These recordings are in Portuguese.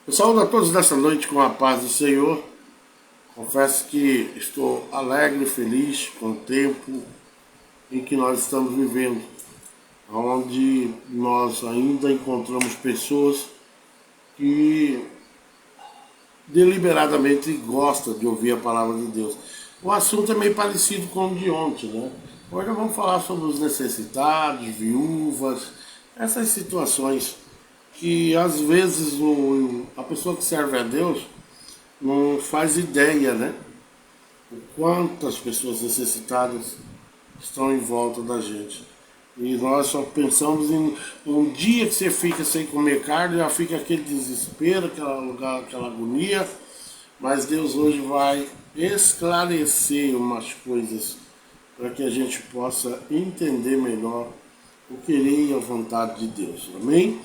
Eu saúdo a todos nessa noite com a paz do Senhor. Confesso que estou alegre, feliz com o tempo em que nós estamos vivendo, onde nós ainda encontramos pessoas que deliberadamente gostam de ouvir a palavra de Deus. O assunto é meio parecido com o de ontem, né? Hoje nós vamos falar sobre os necessitados, viúvas, essas situações que às vezes a pessoa que serve a Deus não faz ideia, né? O quantas pessoas necessitadas estão em volta da gente. E nós só pensamos em um dia que você fica sem comer carne, já fica aquele desespero, aquela agonia. Mas Deus hoje vai esclarecer umas coisas para que a gente possa entender melhor o querer e a vontade de Deus. Amém?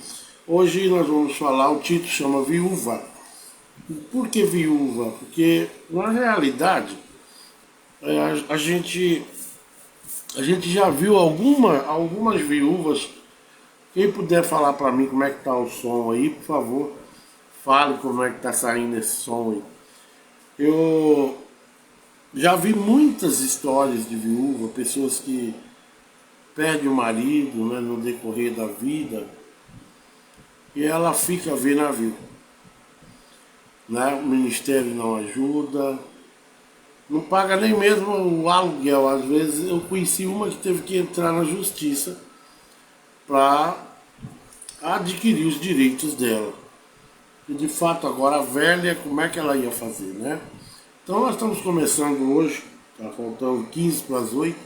Hoje nós vamos falar, o título chama Viúva. Por que viúva? Porque na realidade a gente já viu algumas viúvas. Quem puder falar para mim como é que tá o som aí, por favor, fale como é que tá saindo esse som aí. Eu já vi muitas histórias de viúva, pessoas que perdem o marido, né, no decorrer da vida, e ela fica a ver navio. Né? O ministério não ajuda, não paga nem mesmo o aluguel. Às vezes eu conheci uma que teve que entrar na justiça para adquirir os direitos dela. E de fato agora a velha, como é que ela ia fazer, né? Então nós estamos começando hoje, está faltando 15 para as 8.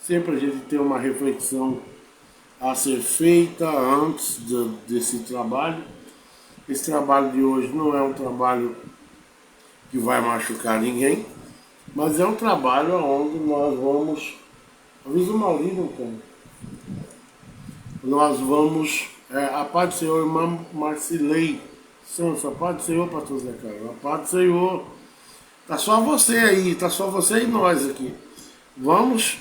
Sempre a gente tem uma reflexão a ser feita antes desse trabalho. Esse trabalho de hoje não é um trabalho que vai machucar ninguém, mas é um trabalho onde nós vamos. Avisa o Maurício, cara. Nós vamos. A paz do Senhor, irmã Marcilei. Santos, a paz do Senhor, pastor Zé Carlos. A paz do Senhor. Tá só você aí, tá só você e nós aqui. Vamos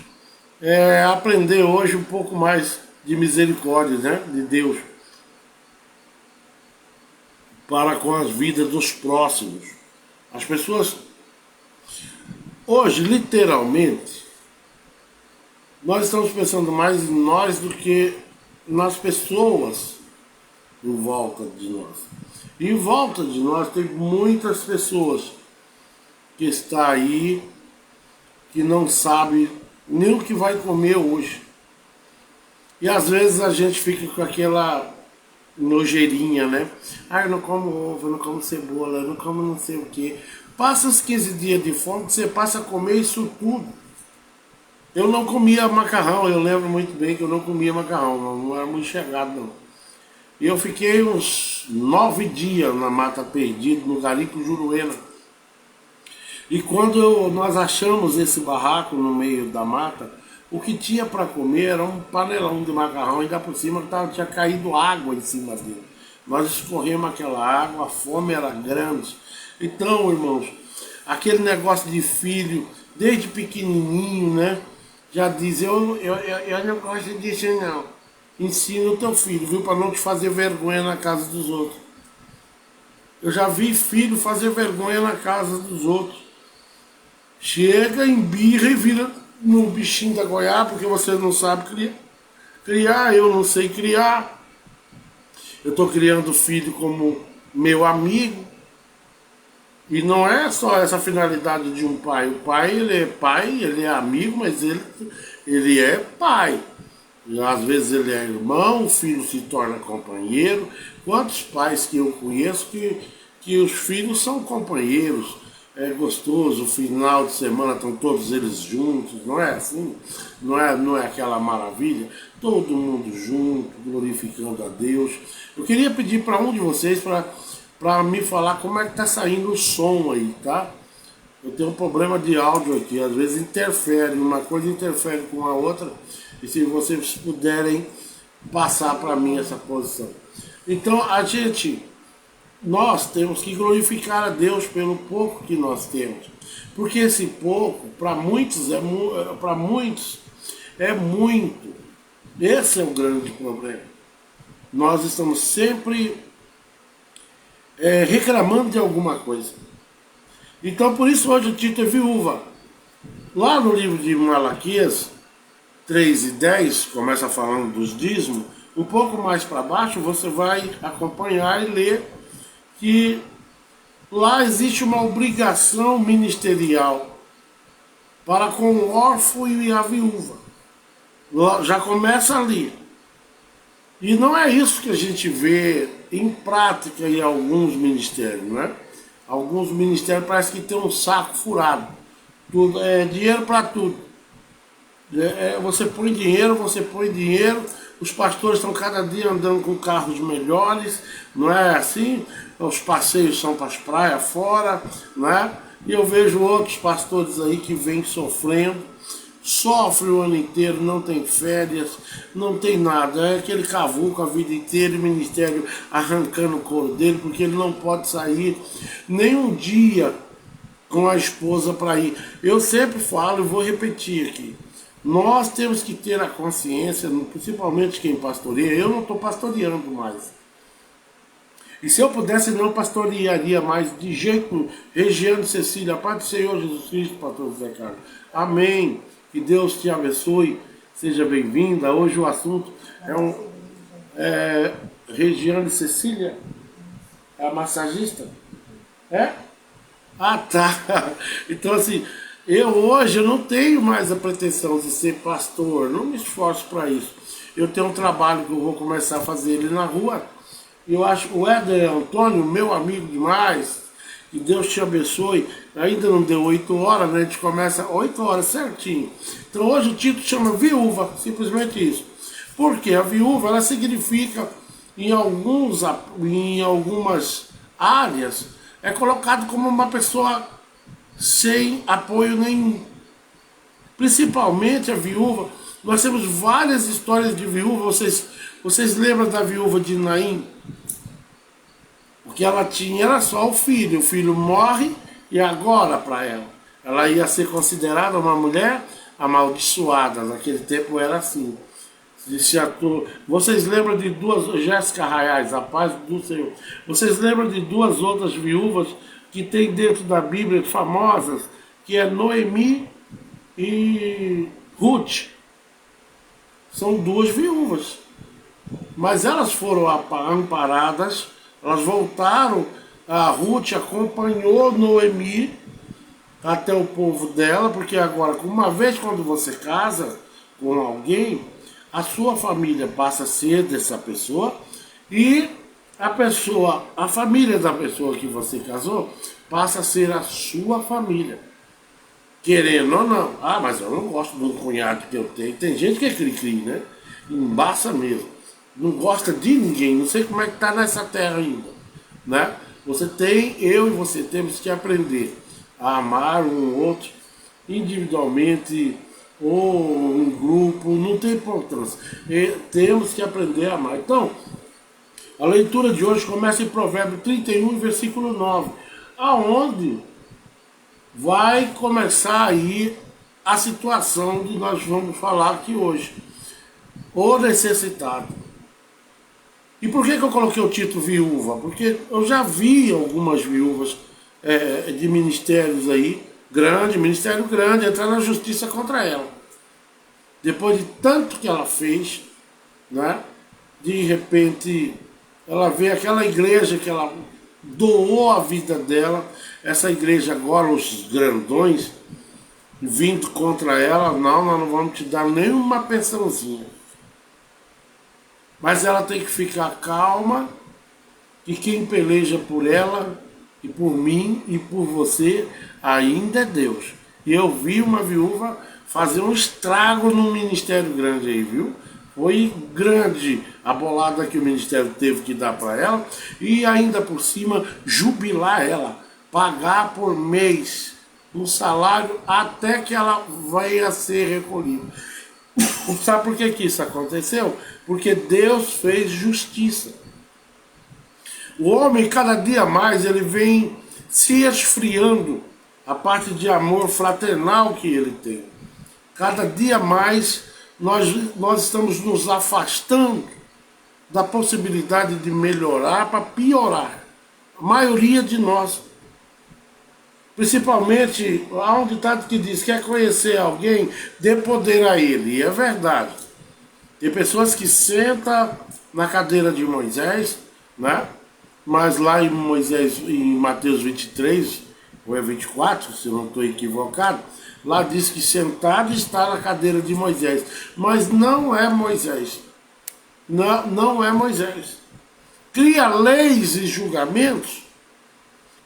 aprender hoje um pouco mais de misericórdia, né? De Deus para com as vidas dos próximos. As pessoas, hoje, literalmente, nós estamos pensando mais em nós do que nas pessoas em volta de nós. E em volta de nós tem muitas pessoas que estão aí, que não sabe nem o que vai comer hoje. E às vezes a gente fica com aquela nojeirinha, né? Ah, eu não como ovo, eu não como cebola, eu não como não sei o que. Passa os 15 dias de fome, você passa a comer isso tudo. Eu não comia macarrão, eu lembro muito bem que eu não comia macarrão, não era muito chegado não. E eu fiquei uns 9 dias na Mata Perdida, no Garimpo Juruena. E quando nós achamos esse barraco no meio da mata, o que tinha para comer era um panelão de macarrão, ainda por cima tinha caído água em cima dele. Nós escorremos aquela água, a fome era grande. Então, irmãos, aquele negócio de filho, desde pequenininho, né? Já diz, eu não gosto disso não. Ensina o teu filho, viu? Para não te fazer vergonha na casa dos outros. Eu já vi filho fazer vergonha na casa dos outros. Chega, embirra e vira no bichinho da goiaba, porque você não sabe criar, eu não sei criar. Eu estou criando o filho como meu amigo. E não é só essa finalidade de um pai. O pai, ele é amigo, mas ele é pai. E às vezes ele é irmão, o filho se torna companheiro. Quantos pais que eu conheço que os filhos são companheiros? É gostoso, o final de semana estão todos eles juntos, não é assim? Não é aquela maravilha? Todo mundo junto, glorificando a Deus. Eu queria pedir para um de vocês para me falar como é que está saindo o som aí, tá? Eu tenho um problema de áudio aqui, às vezes interfere, uma coisa interfere com a outra, e se vocês puderem passar para mim essa posição. Então, nós temos que glorificar a Deus pelo pouco que nós temos. Porque esse pouco, para muitos é muito. Esse é o grande problema. Nós estamos sempre reclamando de alguma coisa. Então por isso hoje o Tito é viúva. Lá no livro de Malaquias 3:10, começa falando dos dízimos, um pouco mais para baixo você vai acompanhar e ler que lá existe uma obrigação ministerial para com o órfão e a viúva. Já começa ali. E não é isso que a gente vê em prática em alguns ministérios, né? Alguns ministérios parece que tem um saco furado. Tudo, dinheiro para tudo. Você põe dinheiro, os pastores estão cada dia andando com carros melhores, não é assim? Os passeios são para as praias fora, não é? E eu vejo outros pastores aí que vêm sofrendo, sofre o ano inteiro, não tem férias, não tem nada, é aquele cavuco a vida inteira, o ministério arrancando o couro dele, porque ele não pode sair nem um dia com a esposa para ir. Eu sempre falo e vou repetir aqui, nós temos que ter a consciência, principalmente quem pastoreia, eu não estou pastoreando mais. E se eu pudesse, não pastorearia mais de jeito nenhum. Regiane Cecília, a paz do Senhor Jesus Cristo, pastor José Carlos. Amém. Que Deus te abençoe. Seja bem-vinda. Hoje o assunto Regiane Cecília, é a massagista? É? Ah, tá. Então, assim, hoje eu não tenho mais a pretensão de ser pastor. Não me esforço para isso. Eu tenho um trabalho que eu vou começar a fazer ele na rua. Eu acho que o Éder Antônio, meu amigo demais, que Deus te abençoe. Ainda não deu 8 horas, né? A gente começa 8 horas certinho. Então hoje o título chama viúva, simplesmente isso. Porque a viúva, ela significa, em algumas áreas, é colocado como uma pessoa sem apoio nenhum. Principalmente a viúva. Nós temos várias histórias de viúva. Vocês lembram da viúva de Naim? O que ela tinha era só o filho morre e agora para ela? Ela ia ser considerada uma mulher amaldiçoada, naquele tempo era assim. Vocês lembram de duas, Jéssica Arraiais, a paz do Senhor, vocês lembram de duas outras viúvas que tem dentro da Bíblia famosas, que é Noemi e Ruth? São duas viúvas, mas elas foram amparadas. Elas voltaram, a Ruth acompanhou Noemi até o povo dela, porque agora, uma vez quando você casa com alguém, a sua família passa a ser dessa pessoa e a família da pessoa que você casou passa a ser a sua família. Querendo ou não. Ah, mas eu não gosto do cunhado que eu tenho. Tem gente que é cri-cri, né? Embaça mesmo. Não gosta de ninguém, não sei como é que está nessa terra ainda, né? Eu e você temos que aprender a amar um outro individualmente ou em grupo, não tem importância. Temos que aprender a amar. Então, a leitura de hoje começa em Provérbios 31, versículo 9, aonde vai começar aí a situação que nós vamos falar aqui hoje. O necessitado. E por que eu coloquei o título viúva? Porque eu já vi algumas viúvas de ministérios aí, ministério grande, entrar na justiça contra ela. Depois de tanto que ela fez, né? De repente, ela vê aquela igreja que ela doou a vida dela, essa igreja agora, os grandões, vindo contra ela, não, nós não vamos te dar nenhuma pensãozinha. Mas ela tem que ficar calma, que quem peleja por ela e por mim e por você ainda é Deus. E eu vi uma viúva fazer um estrago no ministério grande aí, viu? Foi grande a bolada que o ministério teve que dar para ela e ainda por cima jubilar ela, pagar por mês um salário até que ela venha a ser recolhida. Sabe por que isso aconteceu? Porque Deus fez justiça. O homem, cada dia mais, ele vem se esfriando a parte de amor fraternal que ele tem. Cada dia mais nós estamos nos afastando da possibilidade de melhorar para piorar. A maioria de nós. Principalmente, há um ditado que diz, quer conhecer alguém, dê poder a ele. E é verdade. Tem pessoas que sentam na cadeira de Moisés, né? Mas lá em Moisés, em Mateus 23, ou é 24, se eu não estou equivocado, lá diz que sentado está na cadeira de Moisés. Mas não é Moisés. Não, não é Moisés. Cria leis e julgamentos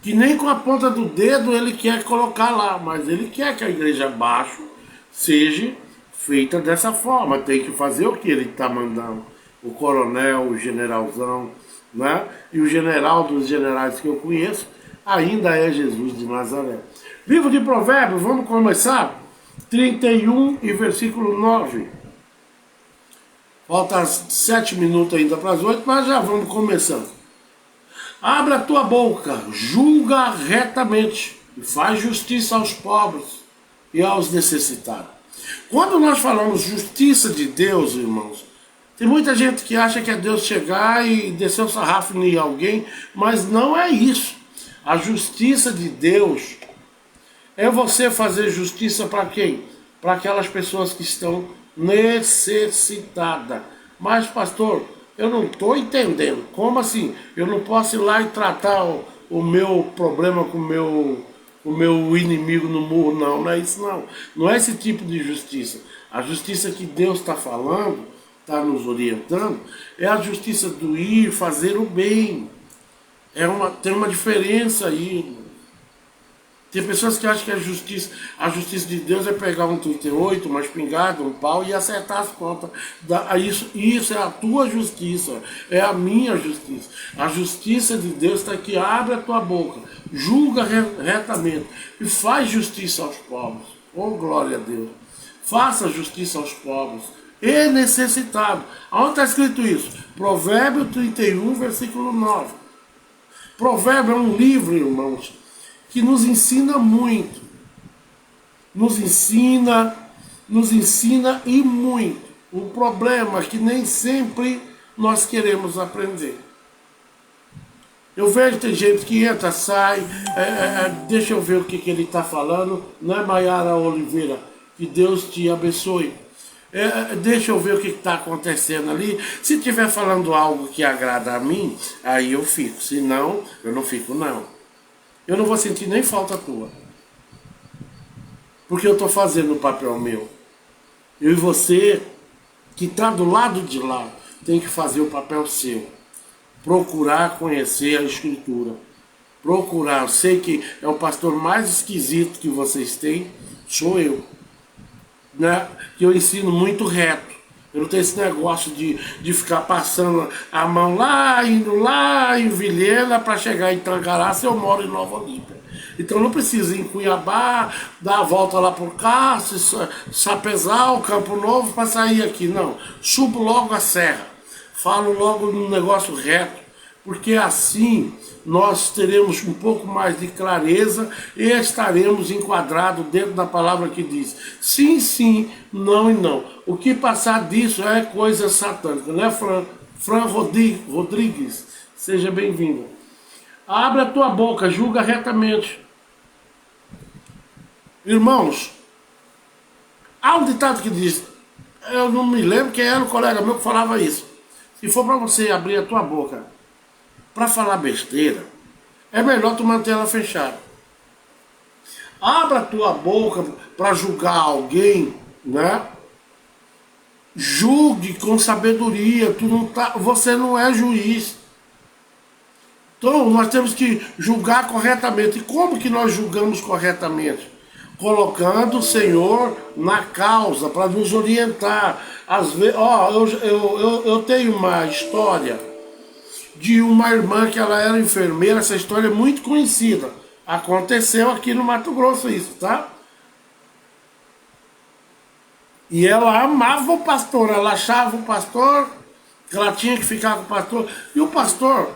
que nem com a ponta do dedo ele quer colocar lá, mas ele quer que a igreja abaixo seja feita dessa forma. Tem que fazer o que ele está mandando. O coronel, o generalzão, né? E o general dos generais que eu conheço ainda é Jesus de Nazaré. Livro de Provérbios, vamos começar? 31 e versículo 9. Falta 7 minutos ainda para as 8, mas já vamos começando. Abra a tua boca, julga retamente e faz justiça aos pobres e aos necessitados. Quando nós falamos justiça de Deus, irmãos, tem muita gente que acha que é Deus chegar e descer o sarrafo em alguém, mas não é isso. A justiça de Deus é você fazer justiça para quem? Para aquelas pessoas que estão necessitadas. Mas, pastor, eu não estou entendendo. Como assim? Eu não posso ir lá e tratar o meu problema com o meu inimigo no murro? Não, não é isso não. Não é esse tipo de justiça. A justiça que Deus está falando, está nos orientando, é a justiça do ir fazer o bem. Tem uma diferença aí. Tem pessoas que acham que a justiça de Deus é pegar um 38, uma espingarda, um pau e acertar as contas. Isso é a tua justiça, é a minha justiça. A justiça de Deus está aqui, abre a tua boca, julga retamente e faz justiça aos pobres. Oh, glória a Deus. Faça justiça aos pobres e necessitados. Onde está escrito isso? Provérbio 31, versículo 9. Provérbio é um livro, irmãos, que nos ensina muito. Nos ensina e muito. O problema é que nem sempre nós queremos aprender. Eu vejo, tem gente que entra, sai, deixa eu ver o que ele está falando, não é Maiara Oliveira? Que Deus te abençoe. Deixa eu ver o que está acontecendo ali. Se estiver falando algo que agrada a mim, aí eu fico. Se não, eu não fico não. Eu não vou sentir nem falta tua. Porque eu estou fazendo o papel meu. Eu e você, que está do lado de lá, tem que fazer o papel seu. Procurar conhecer a Escritura. Procurar. Eu sei que é o pastor mais esquisito que vocês têm, sou eu. Né? Que eu ensino muito reto. Eu não tenho esse negócio de ficar passando a mão lá, indo lá em Vilhena para chegar em Tangará se eu moro em Nova Olímpia. Então não preciso ir em Cuiabá, dar a volta lá por cá, Sapezal, Campo Novo para sair aqui. Não, subo logo a serra, falo logo no negócio reto, porque assim nós teremos um pouco mais de clareza e estaremos enquadrados dentro da palavra que diz sim, sim, não e não. O que passar disso é coisa satânica, né, Fran Rodrigues? Seja bem-vindo. Abre a tua boca, julga retamente. Irmãos, há um ditado que diz, eu não me lembro quem era o colega meu que falava isso. Se for para você abrir a tua boca para falar besteira, é melhor tu manter ela fechada. Abra a tua boca para julgar alguém, né? Julgue com sabedoria. Você não é juiz. Então nós temos que julgar corretamente. E como que nós julgamos corretamente? Colocando o Senhor na causa para nos orientar. Às vezes, eu tenho uma história de uma irmã que ela era enfermeira. Essa história é muito conhecida. Aconteceu aqui no Mato Grosso isso, tá? E ela amava o pastor, ela achava o pastor, que ela tinha que ficar com o pastor. E o pastor,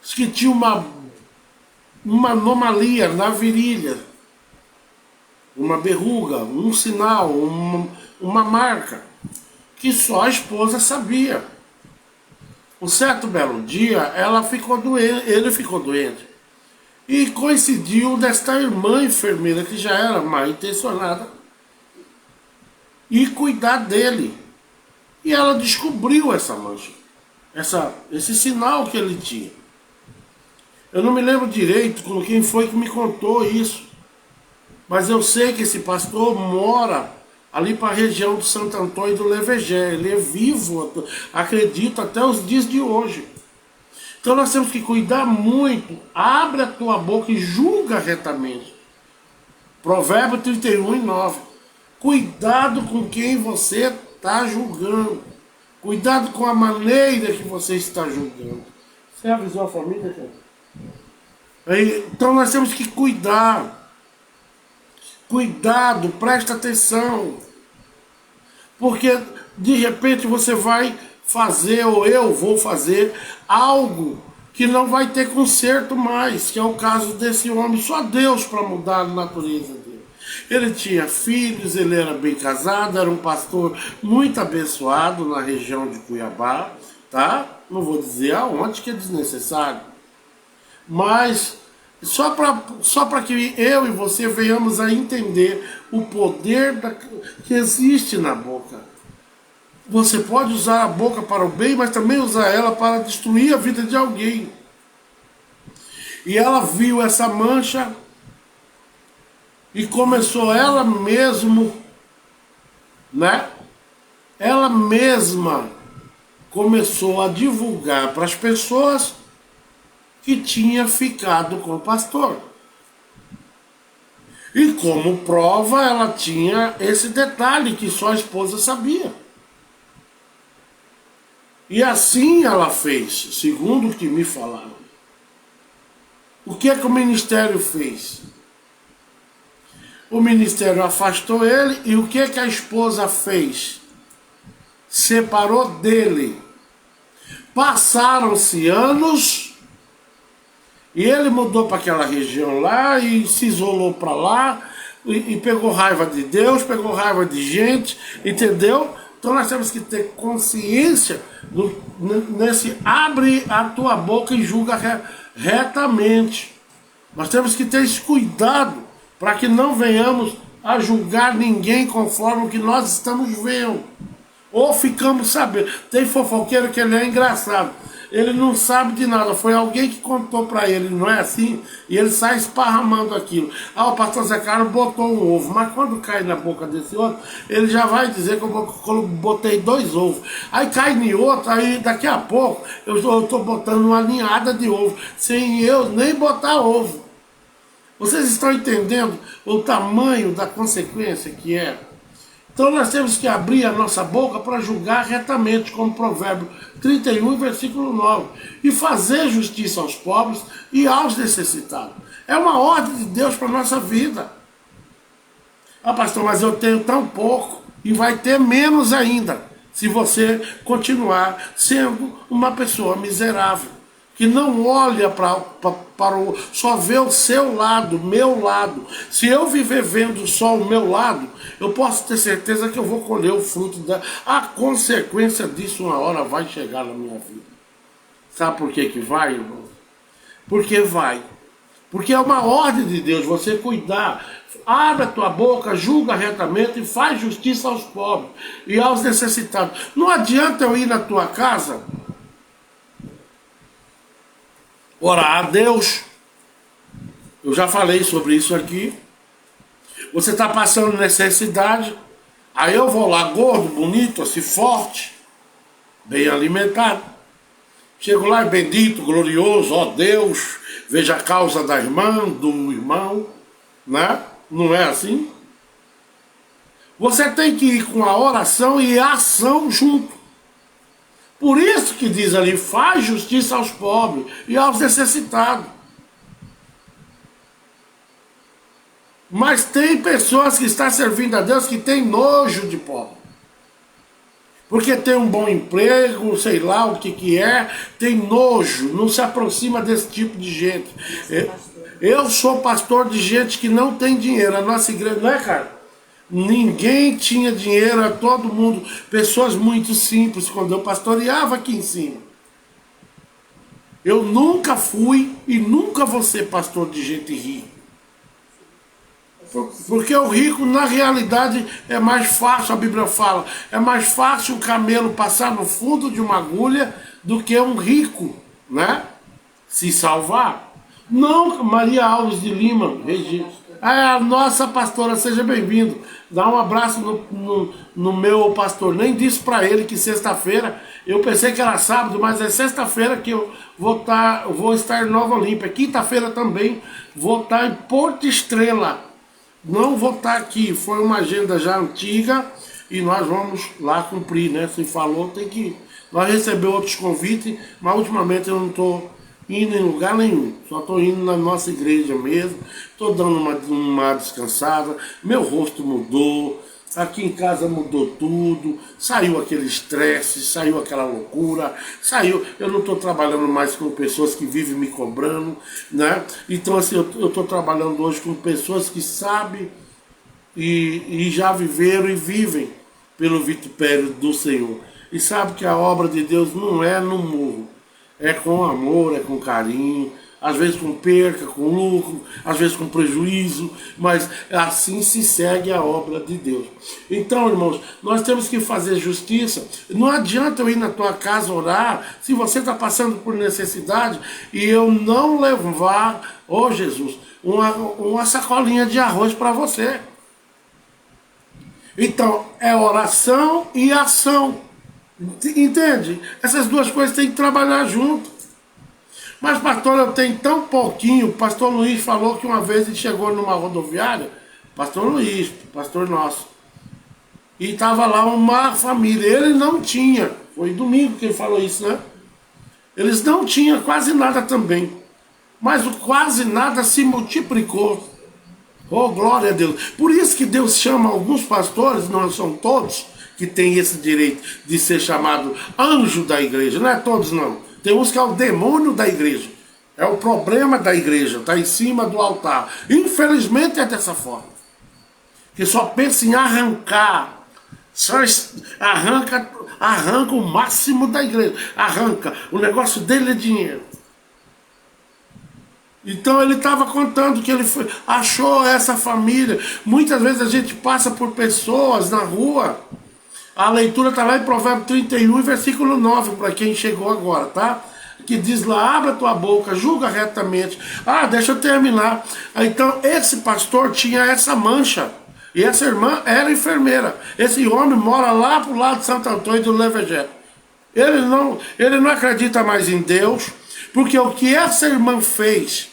disse que tinha uma anomalia na virilha, uma verruga, um sinal, uma marca, que só a esposa sabia. Um certo belo dia, ela ficou doente, ele ficou doente. E coincidiu desta irmã enfermeira, que já era mal intencionada, e cuidar dele. E ela descobriu essa mancha, esse sinal que ele tinha. Eu não me lembro direito com quem foi que me contou isso, mas eu sei que esse pastor mora ali para a região do Santo Antônio do Levegé. Ele é vivo, acredito, até os dias de hoje. Então nós temos que cuidar muito. Abre a tua boca e julga retamente. Provérbio 31:9. Cuidado com quem você está julgando. Cuidado com a maneira que você está julgando. Você avisou a família, cara? Então nós temos que cuidar. Cuidado, presta atenção. Porque de repente você vai fazer, ou eu vou fazer, algo que não vai ter conserto mais, que é o caso desse homem. Só Deus para mudar a natureza dele. Ele tinha filhos, ele era bem casado, era um pastor muito abençoado na região de Cuiabá, tá? Não vou dizer aonde, que é desnecessário. Mas só para que eu e você venhamos a entender o poder que existe na boca. Você pode usar a boca para o bem, mas também usar ela para destruir a vida de alguém. E ela viu essa mancha e começou ela mesma, né? Ela mesma começou a divulgar para as pessoas que tinha ficado com o pastor. E como prova, ela tinha esse detalhe que só a esposa sabia. E assim ela fez, segundo o que me falaram. O que é que o ministério fez? O ministério afastou ele, e o que é que a esposa fez? Separou dele. Passaram-se anos, e ele mudou para aquela região lá e se isolou para lá e pegou raiva de Deus, pegou raiva de gente, entendeu? Então nós temos que ter consciência nesse abre a tua boca e julga retamente. Nós temos que ter esse cuidado para que não venhamos a julgar ninguém conforme o que nós estamos vendo. Ou ficamos sabendo. Tem fofoqueiro que ele é engraçado. Ele não sabe de nada. Foi alguém que contou para ele, não é assim? E ele sai esparramando aquilo. Ah, o pastor Zé Carlos botou um ovo. Mas quando cai na boca desse outro, ele já vai dizer que eu botei 2 ovos. Aí cai em outro, aí daqui a pouco eu estou botando uma ninhada de ovo. Sem eu nem botar ovo. Vocês estão entendendo o tamanho da consequência que é? Então nós temos que abrir a nossa boca para julgar retamente, como Provérbio 31, versículo 9. E fazer justiça aos pobres e aos necessitados. É uma ordem de Deus para a nossa vida. Ah, pastor, mas eu tenho tão pouco. E vai ter menos ainda, se você continuar sendo uma pessoa miserável. Que não olha para o... só vê o seu lado, meu lado. Se eu viver vendo só o meu lado, eu posso ter certeza que eu vou colher o fruto a consequência disso uma hora vai chegar na minha vida. Sabe por que vai, irmão? Porque vai. Porque é uma ordem de Deus, você cuidar. Abre a tua boca, julga retamente e faz justiça aos pobres e aos necessitados. Não adianta eu ir na tua casa... orar a Deus. Eu já falei sobre isso aqui. Você está passando necessidade. Aí eu vou lá gordo, bonito, assim, forte, bem alimentado. Chego lá e bendito, glorioso, ó Deus, veja a causa da irmã, do irmão, né? Não é assim? Você tem que ir com a oração e a ação junto. Por isso que diz ali, faz justiça aos pobres e aos necessitados. Mas tem pessoas que estão servindo a Deus que tem nojo de pobre. Porque tem um bom emprego, sei lá o que é, tem nojo, não se aproxima desse tipo de gente. Eu sou pastor de gente que não tem dinheiro. A nossa igreja, não é, cara? Ninguém tinha dinheiro, todo mundo, pessoas muito simples, quando eu pastoreava aqui em cima. Eu nunca fui e nunca vou ser pastor de gente rica. Porque o rico, na realidade, é mais fácil, a Bíblia fala, é mais fácil um camelo passar no fundo de uma agulha do que um rico, né? Se salvar. Não, Maria Alves de Lima, Regina. A nossa pastora, seja bem-vindo. Dá um abraço no meu pastor. Nem disse para ele que sexta-feira, eu pensei que era sábado, mas é sexta-feira que eu vou estar em Nova Olímpia. Quinta-feira também vou estar em Porto Estrela. Não vou estar aqui, foi uma agenda já antiga e nós vamos lá cumprir, né? Se falou, tem que ir. Nós recebemos outros convites, mas ultimamente eu não estou indo em lugar nenhum. Só estou indo na nossa igreja mesmo. Estou dando uma descansada. Meu rosto mudou. Aqui em casa mudou tudo. Saiu aquele estresse, saiu aquela loucura. Saiu. Eu não estou trabalhando mais com pessoas que vivem me cobrando, né? Então assim, eu estou trabalhando hoje com pessoas que sabem e já viveram e vivem pelo vitupério do Senhor. E sabe que a obra de Deus não é no murro. É com amor, é com carinho, às vezes com perca, com lucro, às vezes com prejuízo, mas assim se segue a obra de Deus. Então, irmãos, nós temos que fazer justiça. Não adianta eu ir na tua casa orar, se você está passando por necessidade, e eu não levar, oh Jesus, uma sacolinha de arroz para você. Então, é oração e ação. Entende? Essas duas coisas têm que trabalhar junto. Mas, pastor, eu tenho tão pouquinho. O pastor Luiz falou que uma vez ele chegou numa rodoviária, pastor Luiz, pastor nosso, e estava lá uma família. Ele não tinha, foi domingo que ele falou isso, né? Eles não tinham quase nada também. Mas o quase nada se multiplicou. Oh, glória a Deus. Por isso que Deus chama alguns pastores, não são todos, que tem esse direito de ser chamado anjo da igreja. Não é todos, não. Tem uns que é o demônio da igreja. É o problema da igreja. Está em cima do altar. Infelizmente é dessa forma. Que só pensa em arrancar. Só arranca o máximo da igreja. Arranca. O negócio dele é dinheiro. Então ele estava contando que ele achou essa família. Muitas vezes a gente passa por pessoas na rua. A leitura está lá em Provérbios 31, versículo 9, para quem chegou agora, tá? Que diz lá, abre a tua boca, julga retamente. Ah, deixa eu terminar. Então, esse pastor tinha essa mancha. E essa irmã era enfermeira. Esse homem mora lá pro lado de Santo Antônio do Levegé. Ele não acredita mais em Deus, porque o que essa irmã fez,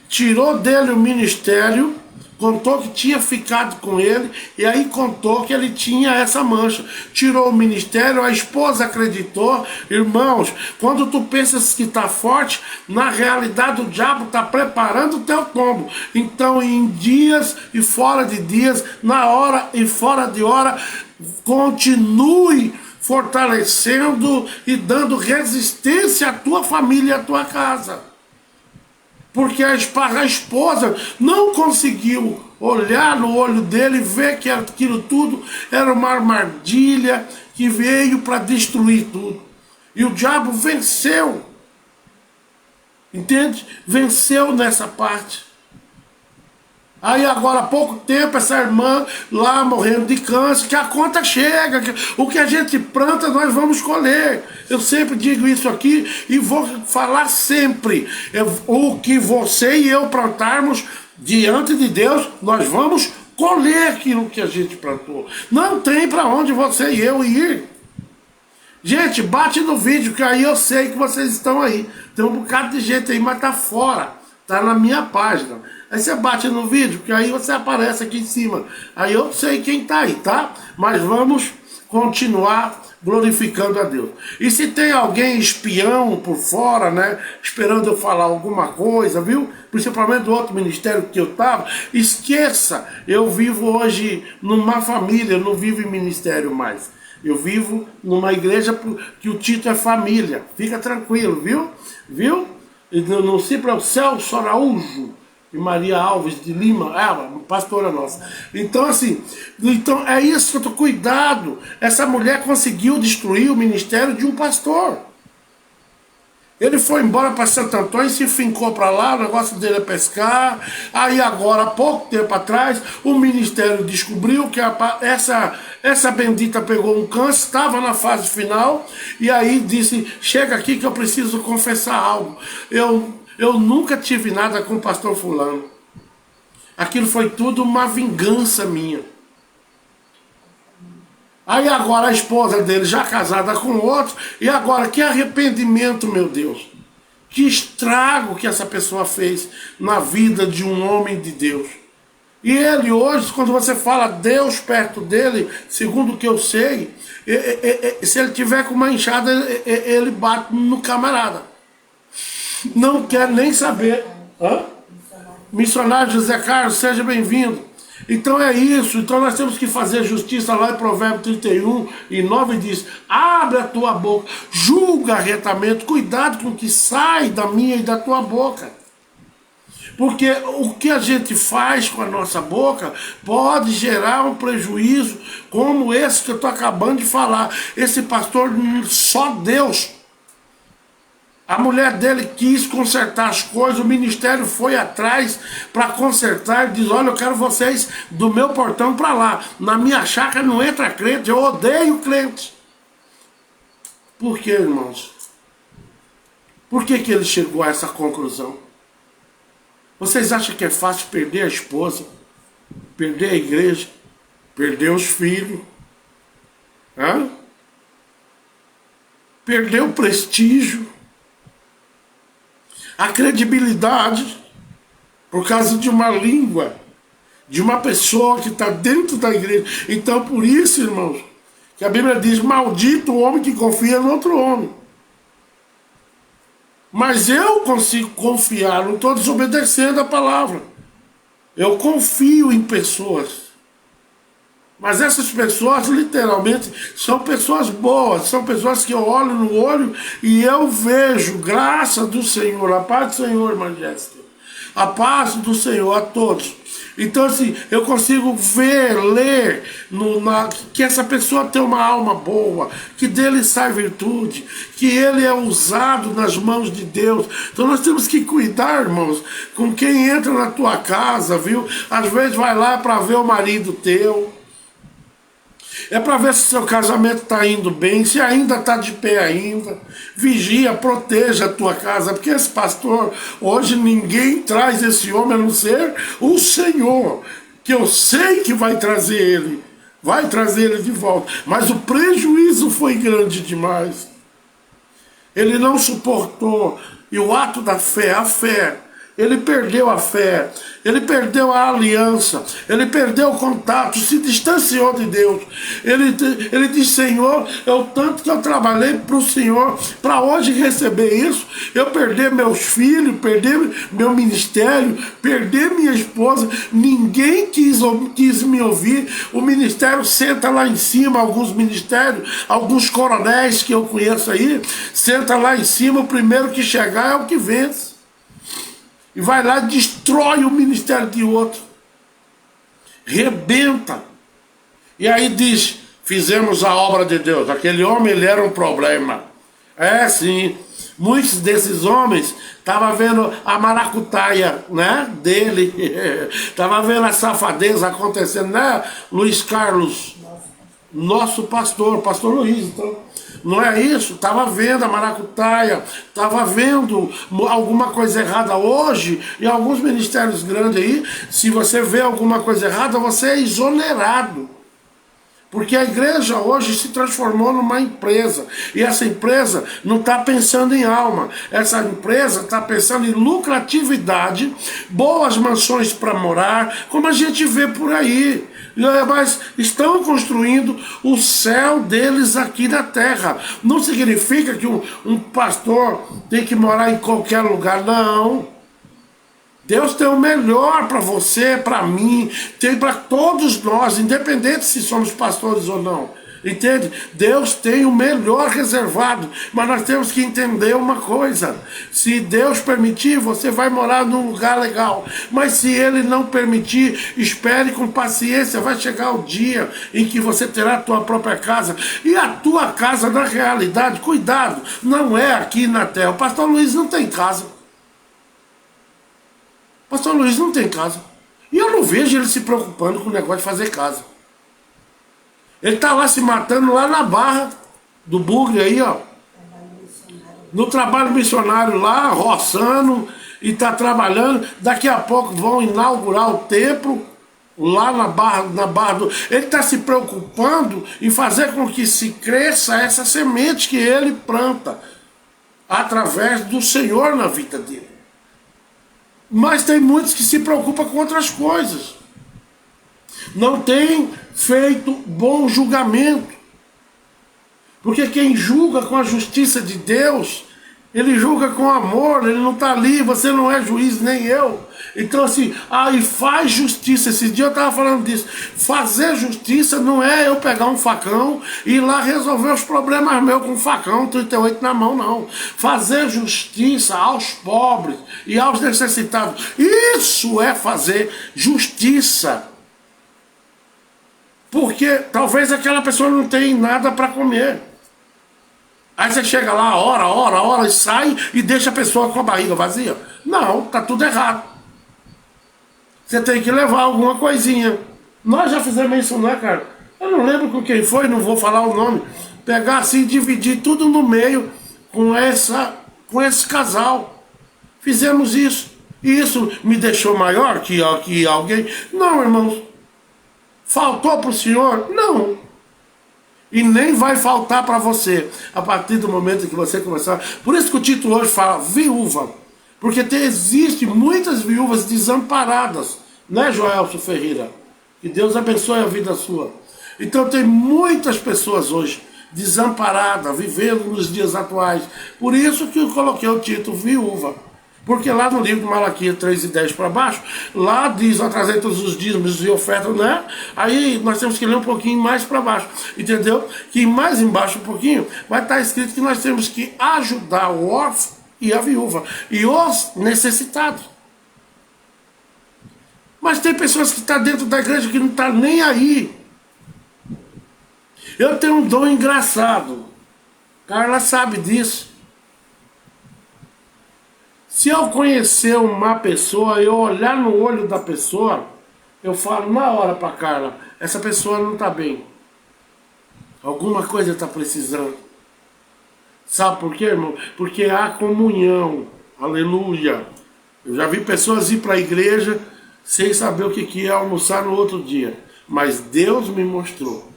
tirou dele o ministério, contou que tinha ficado com ele, e aí contou que ele tinha essa mancha. Tirou o ministério, a esposa acreditou. Irmãos, quando tu pensas que está forte, na realidade o diabo está preparando o teu tombo. Então, em dias e fora de dias, na hora e fora de hora, continue fortalecendo e dando resistência à tua família e à tua casa. Porque a esposa não conseguiu olhar no olho dele e ver que aquilo tudo era uma armadilha que veio para destruir tudo. E o diabo venceu. Entende? Venceu nessa parte. Aí agora há pouco tempo essa irmã lá morrendo de câncer, que a conta chega, que o que a gente planta nós vamos colher. Eu sempre digo isso aqui e vou falar sempre. O que você e eu plantarmos diante de Deus, nós vamos colher aquilo que a gente plantou. Não tem para onde você e eu ir. Gente, bate no vídeo que aí eu sei que vocês estão aí. Tem um bocado de gente aí, mas tá fora. Tá na minha página. Aí você bate no vídeo, que aí você aparece aqui em cima. Aí eu sei quem tá aí, tá? Mas vamos continuar glorificando a Deus. E se tem alguém espião por fora, né? Esperando eu falar alguma coisa, viu? Principalmente do outro ministério que eu tava. Esqueça, eu vivo hoje numa família, eu não vivo em ministério mais. Eu vivo numa igreja que o título é família. Fica tranquilo, viu? Viu? Não sei para o Celso Araújo e Maria Alves de Lima, pastora nossa. Então assim, é isso que eu tô cuidado. Essa mulher conseguiu destruir o ministério de um pastor. Ele foi embora para Santo Antônio, se fincou para lá, o negócio dele é pescar. Aí agora, há pouco tempo atrás, o ministério descobriu que essa bendita pegou um câncer, estava na fase final, e aí disse, chega aqui que eu preciso confessar algo. Eu nunca tive nada com o pastor fulano. Aquilo foi tudo uma vingança minha. Aí agora a esposa dele já casada com outro, e agora que arrependimento, meu Deus. Que estrago que essa pessoa fez na vida de um homem de Deus. E ele hoje, quando você fala Deus perto dele, segundo o que eu sei, se ele tiver com uma enxada, ele bate no camarada. Não quer nem saber. Hã? Missionário José Carlos, seja bem-vindo. Então é isso, então nós temos que fazer justiça lá em Provérbios 31 e 9 diz, abre a tua boca, julga retamente, cuidado com o que sai da minha e da tua boca. Porque o que a gente faz com a nossa boca pode gerar um prejuízo como esse que eu estou acabando de falar. Esse pastor, só Deus. A mulher dele quis consertar as coisas, o ministério foi atrás para consertar e diz, olha, eu quero vocês do meu portão para lá. Na minha chácara não entra crente, eu odeio crente. Por quê, irmãos? Por que ele chegou a essa conclusão? Vocês acham que é fácil perder a esposa, perder a igreja, perder os filhos? Hã? Perder o prestígio? A credibilidade, por causa de uma língua, de uma pessoa que está dentro da igreja. Então, por isso, irmãos, que a Bíblia diz, maldito o homem que confia no outro homem. Mas eu consigo confiar, não estou desobedecendo a palavra. Eu confio em pessoas. Mas essas pessoas, literalmente, são pessoas boas, são pessoas que eu olho no olho e eu vejo, graça do Senhor, a paz do Senhor, irmã Jéssica, a paz do Senhor a todos. Então, assim, eu consigo ver, ler, que essa pessoa tem uma alma boa, que dele sai virtude, que ele é usado nas mãos de Deus. Então nós temos que cuidar, irmãos, com quem entra na tua casa, viu? Às vezes vai lá para ver o marido teu. É para ver se seu casamento está indo bem, se ainda está de pé ainda. Vigia, proteja a tua casa, porque esse pastor, hoje ninguém traz esse homem a não ser o Senhor, que eu sei que vai trazer ele de volta. Mas o prejuízo foi grande demais. Ele não suportou, e o ato da fé, a fé, ele perdeu a fé, ele perdeu a aliança, ele perdeu o contato, se distanciou de Deus. Ele disse, Senhor, tanto que eu trabalhei para o Senhor, para hoje receber isso, eu perder meus filhos, perder meu ministério, perder minha esposa, ninguém quis me ouvir. O ministério senta lá em cima, alguns ministérios, alguns coronéis que eu conheço aí, senta lá em cima, o primeiro que chegar é o que vence. E vai lá e destrói o ministério de outro. Rebenta. E aí diz, fizemos a obra de Deus. Aquele homem, ele era um problema. É, sim. Muitos desses homens estavam vendo a maracutaia, né, dele. Estavam vendo a safadeza acontecendo, né, Luiz Carlos? Nosso pastor Luiz, então. Não é isso? Estava vendo a maracutaia, estava vendo alguma coisa errada hoje, em alguns ministérios grandes aí, se você vê alguma coisa errada, você é exonerado. Porque a igreja hoje se transformou numa empresa, e essa empresa não está pensando em alma, essa empresa está pensando em lucratividade, boas mansões para morar, como a gente vê por aí. Mas estão construindo o céu deles aqui na terra. Não significa que um pastor tem que morar em qualquer lugar, não. Deus tem o melhor para você, para mim, tem para todos nós, independente se somos pastores ou não. Entende? Deus tem o melhor reservado, mas nós temos que entender uma coisa: se Deus permitir, você vai morar num lugar legal, mas se Ele não permitir, espere com paciência, vai chegar o dia em que você terá a tua própria casa, e a tua casa na realidade, cuidado, não é aqui na terra. O pastor Luiz não tem casa. O pastor Luiz não tem casa, e eu não vejo ele se preocupando com o negócio de fazer casa. Ele está lá se matando lá na Barra do Bugre aí, ó. No trabalho missionário lá, roçando, e está trabalhando. Daqui a pouco vão inaugurar o templo lá na Barra do... Ele está se preocupando em fazer com que se cresça essa semente que ele planta através do Senhor na vida dele. Mas tem muitos que se preocupam com outras coisas. Não tem feito bom julgamento. Porque quem julga com a justiça de Deus, ele julga com amor, ele não está ali, você não é juiz, nem eu. Então assim, e faz justiça. Esse dia eu estava falando disso. Fazer justiça não é eu pegar um facão e ir lá resolver os problemas meus com um facão 38 na mão, não. Fazer justiça aos pobres e aos necessitados, isso é fazer justiça. Porque talvez aquela pessoa não tenha nada para comer. Aí você chega lá, ora, e sai e deixa a pessoa com a barriga vazia. Não, tá tudo errado. Você tem que levar alguma coisinha. Nós já fizemos isso, né, cara? Eu não lembro com quem foi, não vou falar o nome. Pegar assim, dividir tudo no meio com esse casal. Fizemos isso. E isso me deixou maior que alguém? Não, irmãos. Faltou para o senhor? Não. E nem vai faltar para você a partir do momento que você começar. Por isso que o título hoje fala viúva. Porque existe muitas viúvas desamparadas. Né, Joelso Ferreira? Que Deus abençoe a vida sua. Então tem muitas pessoas hoje desamparadas, vivendo nos dias atuais. Por isso que eu coloquei o título viúva. Porque lá no livro de Malaquias 3:10 para baixo, lá diz, ó, trazer todos os dízimos e ofertas, né? Aí nós temos que ler um pouquinho mais para baixo, entendeu? Que mais embaixo um pouquinho vai estar escrito que nós temos que ajudar o órfão e a viúva, e os necessitados. Mas tem pessoas que estão dentro da igreja que não estão nem aí. Eu tenho um dom engraçado. Carla sabe disso. Se eu conhecer uma pessoa, eu olhar no olho da pessoa, eu falo na hora para Carla, essa pessoa não está bem. Alguma coisa está precisando. Sabe por quê, irmão? Porque há comunhão. Aleluia. Eu já vi pessoas ir para a igreja sem saber o que ia almoçar no outro dia. Mas Deus me mostrou.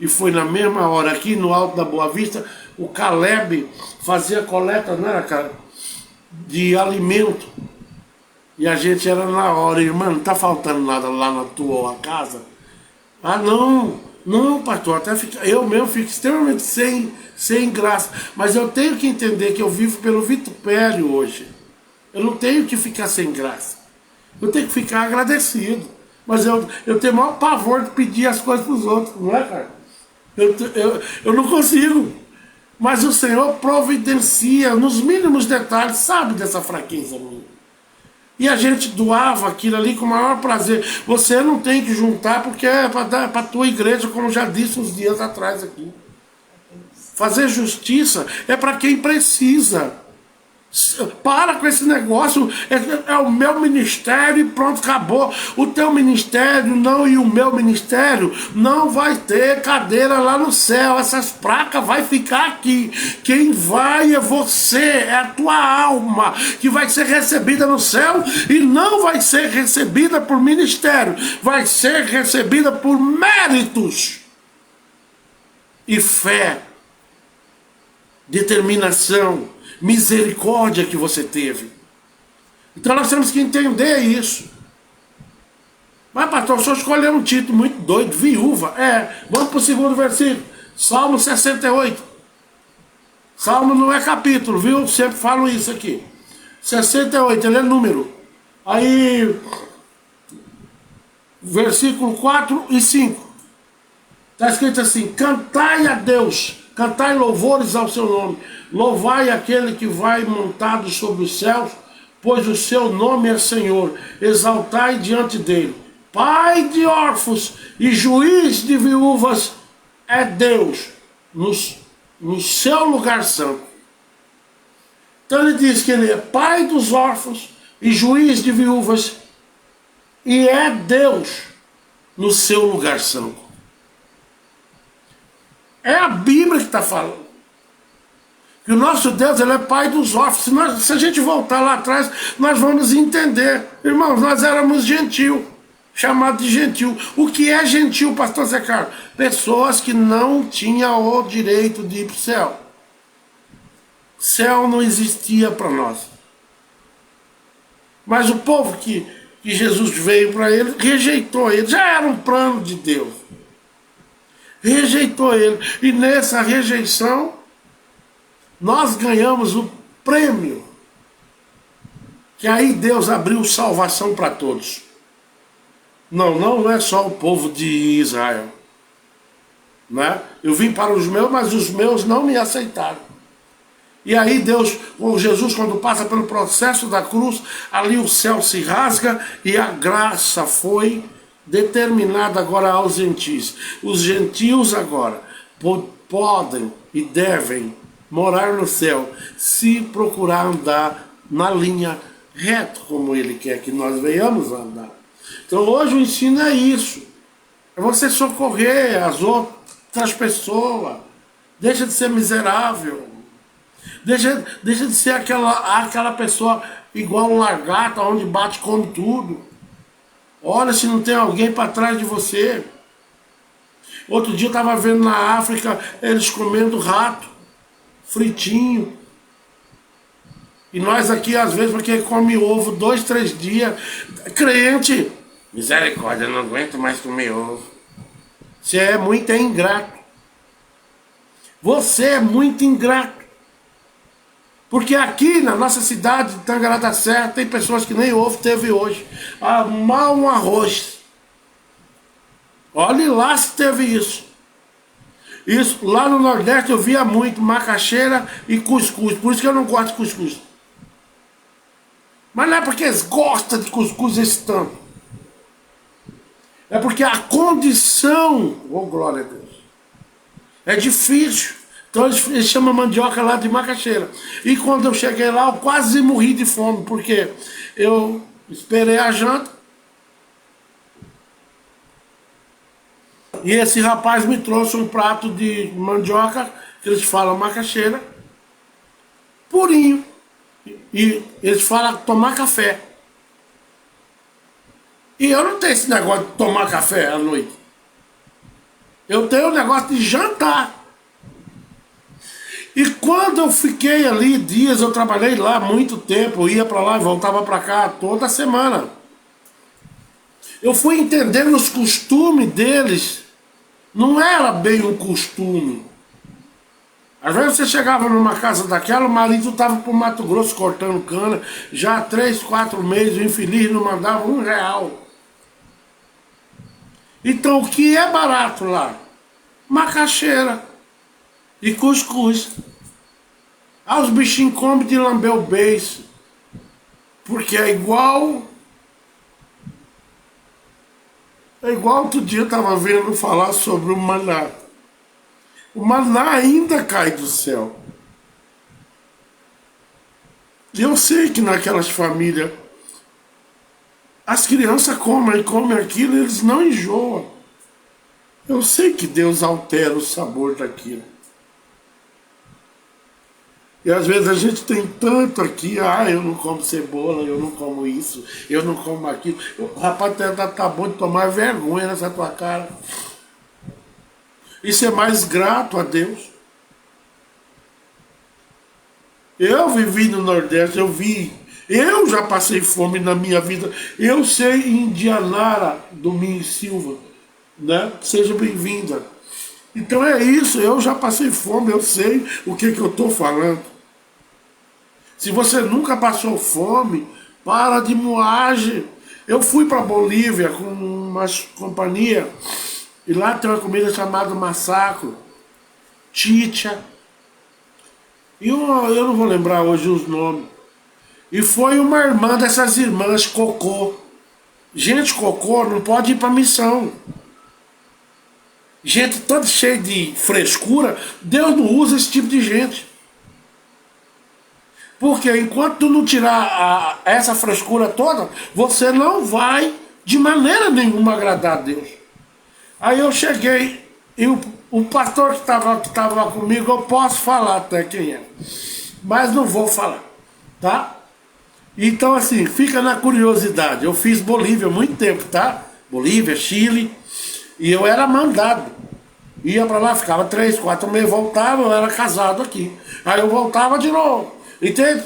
E foi na mesma hora, aqui no Alto da Boa Vista, o Caleb fazia coleta, não era, cara? De alimento. E a gente era na hora, irmã, não tá faltando nada lá na tua casa? Ah, não, pastor, eu mesmo fico extremamente sem graça. Mas eu tenho que entender que eu vivo pelo vitupério hoje. Eu não tenho que ficar sem graça. Eu tenho que ficar agradecido. Mas eu tenho o maior pavor de pedir as coisas para os outros, não é, cara? Eu não consigo. Mas o Senhor providencia nos mínimos detalhes, sabe dessa fraqueza minha. E a gente doava aquilo ali com o maior prazer. Você não tem que juntar porque é para a tua igreja, como já disse uns dias atrás aqui. Fazer justiça é para quem precisa. Para com esse negócio, é o meu ministério e pronto, acabou. O teu ministério não, e o meu ministério não vai ter cadeira lá no céu. Essas placas vai ficar aqui. Quem vai é você, é a tua alma que vai ser recebida no céu, e não vai ser recebida por ministério, vai ser recebida por méritos e fé, determinação, misericórdia que você teve. Então nós temos que entender isso. Mas pastor, o senhor escolheu um título muito doido, viúva. Vamos para o segundo versículo, Salmo 68. Salmo não é capítulo, viu? Sempre falo isso aqui. 68, ele é número. Aí, versículo 4 e 5. Está escrito assim: cantai a Deus, cantai louvores ao seu nome, louvai aquele que vai montado sobre os céus, pois o seu nome é Senhor, exaltai diante dele. Pai de órfãos e juiz de viúvas é Deus, no seu lugar santo. Então ele diz que ele é pai dos órfãos e juiz de viúvas, e é Deus no seu lugar santo. É a Bíblia que está falando. Que o nosso Deus, ele é pai dos órfãos. Se a gente voltar lá atrás, nós vamos entender. Irmãos, nós éramos gentil, chamado de gentil. O que é gentil, pastor Zé Carlos? Pessoas que não tinham o direito de ir para o céu. Céu não existia para nós. Mas o povo que Jesus veio para ele, rejeitou ele. Já era um plano de Deus. Rejeitou ele. E nessa rejeição, nós ganhamos o prêmio. Que aí Deus abriu salvação para todos. Não é só o povo de Israel. Né? Eu vim para os meus, mas os meus não me aceitaram. E aí Deus, ou Jesus, quando passa pelo processo da cruz, ali o céu se rasga e a graça foi determinada agora aos gentios. Os gentios agora podem e devem morar no céu se procurar andar na linha reta, como Ele quer que nós venhamos andar. Então hoje o ensino é isso. É você socorrer as outras pessoas. Deixa de ser miserável. Deixa de ser aquela pessoa igual um lagarto, onde bate, come tudo. Olha se não tem alguém para trás de você. Outro dia eu estava vendo na África eles comendo rato, fritinho. E nós aqui, às vezes, porque come ovo 2, 3 dias. Crente, misericórdia, eu não aguento mais comer ovo. Você é muito ingrato. Você é muito ingrato. Porque aqui na nossa cidade de Tangará da Serra tem pessoas que nem ovo teve hoje. Mal um arroz. Olhe lá se teve isso. Isso lá no Nordeste eu via muito macaxeira e cuscuz. Por isso que eu não gosto de cuscuz. Mas não é porque eles gostam de cuscuz esse tanto. É porque a condição, oh glória a Deus, é difícil. Então eles chamam a mandioca lá de macaxeira. E quando eu cheguei lá, eu quase morri de fome, porque eu esperei a janta. E esse rapaz me trouxe um prato de mandioca, que eles falam macaxeira, purinho. E eles falam tomar café. E eu não tenho esse negócio de tomar café à noite. Eu tenho o negócio de jantar. E quando eu fiquei ali dias, eu trabalhei lá muito tempo, eu ia para lá e voltava para cá toda semana. Eu fui entendendo os costumes deles. Não era bem um costume. Às vezes você chegava numa casa daquela, o marido estava pro Mato Grosso cortando cana, já há 3, 4 meses, o infeliz não mandava R$1. Então o que é barato lá? Macaxeira e cuscuz. Os bichinhos comem de lamber o beiço. Porque é igual outro dia eu estava vendo falar sobre o maná. O maná ainda cai do céu. E eu sei que naquelas famílias as crianças comem aquilo e eles não enjoam. Eu sei que Deus altera o sabor daquilo. E às vezes a gente tem tanto aqui, eu não como cebola, eu não como isso, eu não como aquilo. O rapaz tá bom de tomar vergonha nessa tua cara. E ser mais grato a Deus. Eu vivi no Nordeste, eu já passei fome na minha vida. Eu sei Indianara Domingos Silva, né? Seja bem-vinda. Então é isso, eu já passei fome, eu sei o que eu estou falando. Se você nunca passou fome, para de moagem. Eu fui para Bolívia com uma companhia E lá tem uma comida chamada massacro, chicha. E eu não vou lembrar hoje os nomes. E foi uma irmã dessas irmãs cocô. Gente, cocô não pode ir para missão. Gente toda cheia de frescura, Deus não usa esse tipo de gente. Porque enquanto tu não tirar essa frescura toda, você não vai de maneira nenhuma agradar a Deus. Aí eu cheguei, e o pastor que estava comigo, eu posso falar até quem é. Mas não vou falar, tá? Então assim, fica na curiosidade. Eu fiz Bolívia há muito tempo, tá? Bolívia, Chile. E eu era mandado. Ia pra lá, ficava 3, 4 meses, voltava, eu era casado aqui. Aí eu voltava de novo, entende?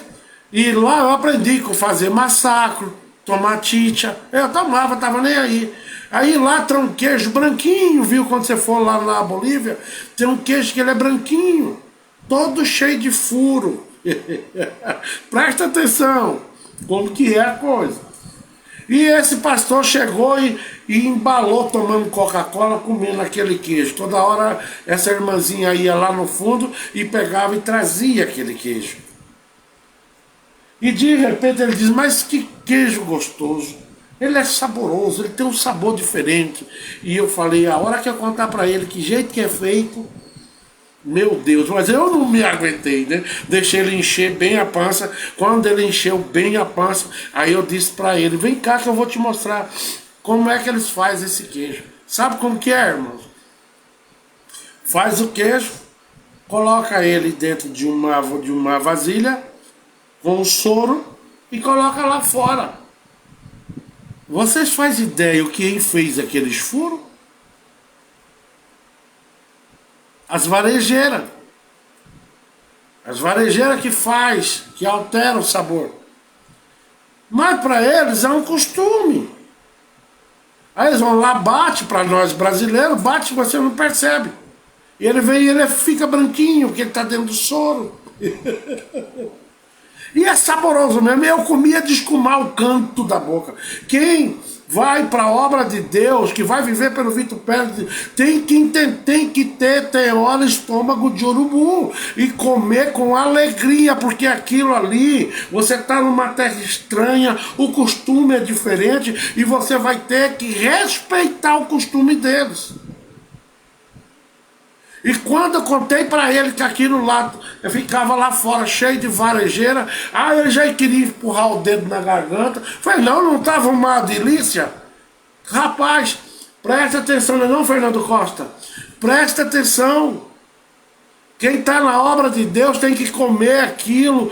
E lá eu aprendi a fazer massacre, tomar chicha. Eu tomava, tava nem aí. Aí lá tem um queijo branquinho, viu? Quando você for lá na Bolívia, tem um queijo que ele é branquinho, todo cheio de furo. Presta atenção, como que é a coisa. E esse pastor chegou e embalou tomando Coca-Cola, comendo aquele queijo. Toda hora essa irmãzinha ia lá no fundo e pegava e trazia aquele queijo. E de repente ele diz, mas que queijo gostoso. Ele é saboroso, ele tem um sabor diferente. E eu falei, a hora que eu contar pra ele que jeito que é feito, meu Deus, mas eu não me aguentei, né? Deixei ele encher bem a pança. Quando ele encheu bem a pança, aí eu disse pra ele, vem cá que eu vou te mostrar como é que eles fazem esse queijo. Sabe como que é, irmãos? Faz o queijo, coloca ele dentro de uma vasilha, com um soro, e coloca lá fora. Vocês fazem ideia o que fez aqueles furos? As varejeiras. As varejeiras que faz, que altera o sabor. Mas para eles é um costume. Aí eles vão lá, bate para nós brasileiros, bate e você não percebe. E ele vem e ele fica branquinho, porque ele está dentro do soro. E é saboroso mesmo. Eu comia de escumar o canto da boca. Quem vai para a obra de Deus, que vai viver pelo vitupério, tem que ter hora estômago de urubu e comer com alegria, porque aquilo ali, você está numa terra estranha, o costume é diferente e você vai ter que respeitar o costume deles. E quando eu contei para ele que aquilo lá, eu ficava lá fora cheio de varejeira, eu já queria empurrar o dedo na garganta. Falei, não estava uma delícia? Rapaz, presta atenção, não, Fernando Costa? Presta atenção. Quem está na obra de Deus tem que comer aquilo,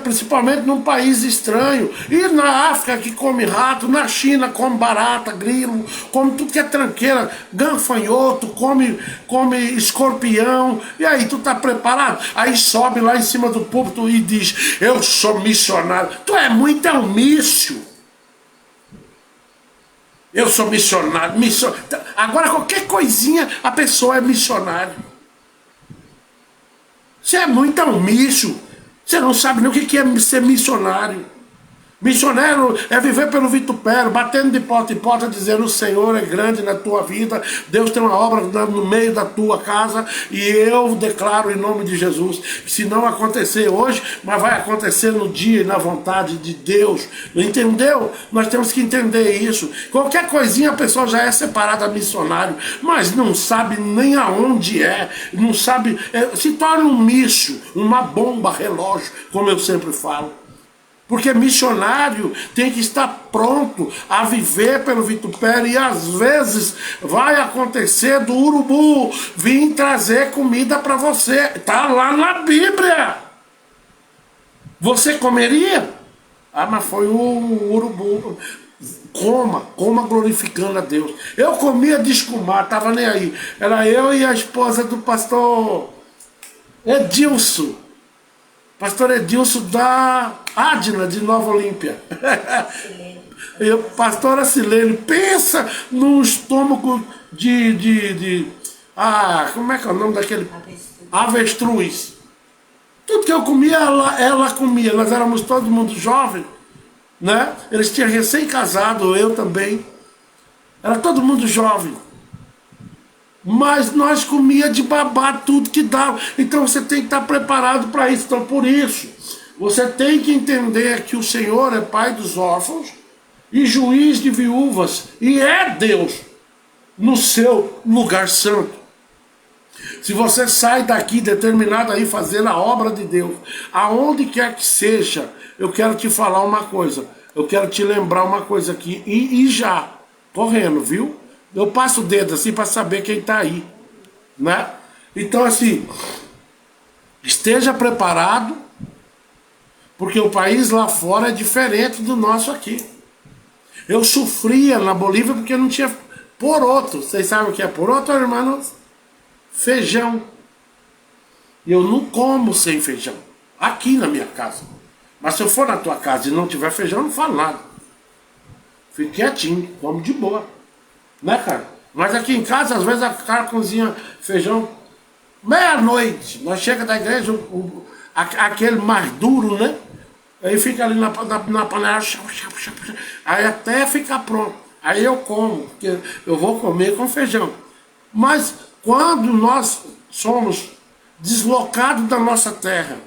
principalmente num país estranho. E na África que come rato, na China come barata, grilo, come tudo que é tranqueira, gafanhoto, come escorpião. E aí, tu tá preparado? Aí sobe lá em cima do púlpito e diz, eu sou missionário. Tu é muito omício. Eu sou missionário. Agora qualquer coisinha a pessoa é missionário. Você é muito omisso. Você não sabe nem o que é ser missionário. Missionário é viver pelo vitupério, batendo de porta em porta, dizendo o Senhor é grande na tua vida, Deus tem uma obra no meio da tua casa, e eu declaro em nome de Jesus, que se não acontecer hoje, mas vai acontecer no dia e na vontade de Deus. Entendeu? Nós temos que entender isso. Qualquer coisinha a pessoa já é separada missionário, mas não sabe nem aonde não sabe, se torna um míssil, uma bomba relógio, como eu sempre falo. Porque missionário tem que estar pronto a viver pelo vitupério e às vezes vai acontecer do urubu vir trazer comida para você. Está lá na Bíblia. Você comeria? Mas foi o urubu. Coma glorificando a Deus. Eu comia de escumar, estava nem aí. Era eu e a esposa do pastor Edilson. Pastor Edilson da Adna, de Nova Olímpia. Pastora Silene, pensa num estômago como é que é o nome daquele? Avestruz. Tudo que eu comia, ela comia. Nós éramos todo mundo jovem, né? Eles tinham recém-casado, eu também. Era todo mundo jovem. Mas nós comia de babá tudo que dava. Então você tem que estar preparado para isso. Então por isso, você tem que entender que o Senhor é pai dos órfãos e juiz de viúvas. E é Deus no seu lugar santo. Se você sai daqui determinado a ir fazer a obra de Deus, aonde quer que seja, eu quero te falar uma coisa. Eu quero te lembrar uma coisa aqui. E já, correndo, viu? Eu passo o dedo assim para saber quem está aí, né? Então assim, esteja preparado, porque o país lá fora é diferente do nosso aqui. Eu sofria na Bolívia porque não tinha poroto. Vocês sabem o que é poroto, irmãos? Feijão. E eu não como sem feijão, aqui na minha casa. Mas se eu for na tua casa e não tiver feijão, eu não falo nada. Fico quietinho, como de boa. Né, cara? Mas aqui em casa, às vezes a cara cozinha feijão meia-noite. Nós chega da igreja, aquele mais duro, né? Aí fica ali na panela, aí até ficar pronto. Aí eu como, porque eu vou comer com feijão. Mas quando nós somos deslocados da nossa terra,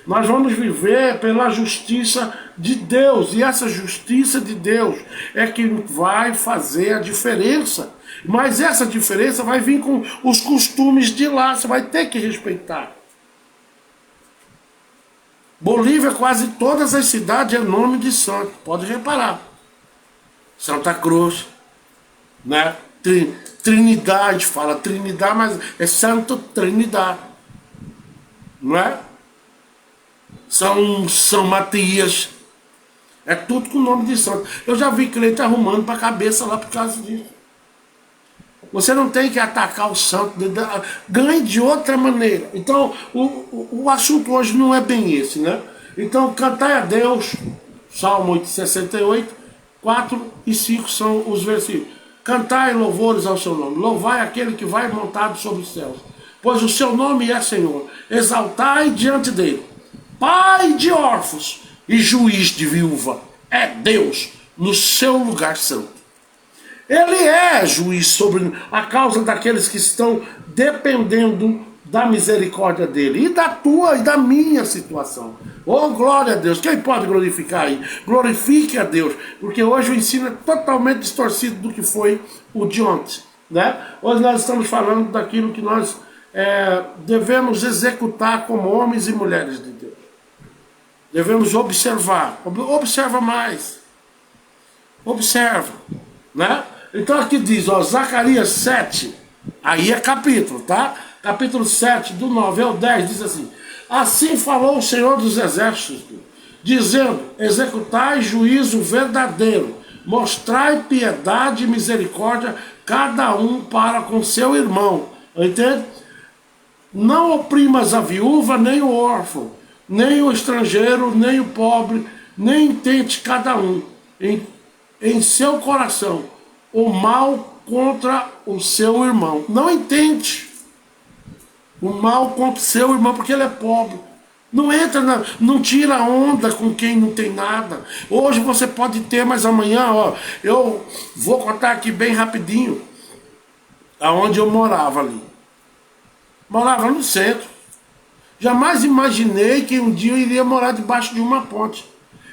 nós vamos viver pela justiça de Deus. E essa justiça de Deus é que vai fazer a diferença. Mas essa diferença vai vir com os costumes de lá. Você vai ter que respeitar. Bolívia, quase todas as cidades é nome de santo. Pode reparar. Santa Cruz, né? Trinidade, fala Trinidade, mas é Santo Trinidade. Não é? São Matias. É tudo com o nome de santo. Eu já vi crente arrumando para a cabeça lá por causa disso. Você não tem que atacar o santo. Ganhe de outra maneira. Então, o assunto hoje não é bem esse, né? Então, cantai a Deus. Salmo 68, 4 e 5 são os versículos. Cantai louvores ao seu nome. Louvai aquele que vai montado sobre os céus. Pois o seu nome é Senhor. Exaltai diante dele. Pai de órfãos e juiz de viúva, é Deus no seu lugar santo. Ele é juiz sobre a causa daqueles que estão dependendo da misericórdia dele, e da tua e da minha situação. Oh, glória a Deus. Quem pode glorificar aí? Glorifique a Deus, porque hoje o ensino é totalmente distorcido do que foi o de ontem, né? Hoje nós estamos falando daquilo que nós devemos executar como homens e mulheres de Deus. Devemos observar. Observa mais. Observa. Né? Então aqui diz, ó, Zacarias 7. Aí é capítulo, tá? Capítulo 7, do 9 ao 10, diz assim. Assim falou o Senhor dos Exércitos, dizendo, executai juízo verdadeiro, mostrai piedade e misericórdia, cada um para com seu irmão. Entende? Não oprimas a viúva, nem o órfão, nem o estrangeiro, nem o pobre, nem tente cada um em seu coração o mal contra o seu irmão. Não intente o mal contra o seu irmão, porque ele é pobre. Não entra, não tira onda com quem não tem nada. Hoje você pode ter, mas amanhã, ó, eu vou contar aqui bem rapidinho aonde eu morava ali. Morava no centro. Jamais imaginei que um dia eu iria morar debaixo de uma ponte.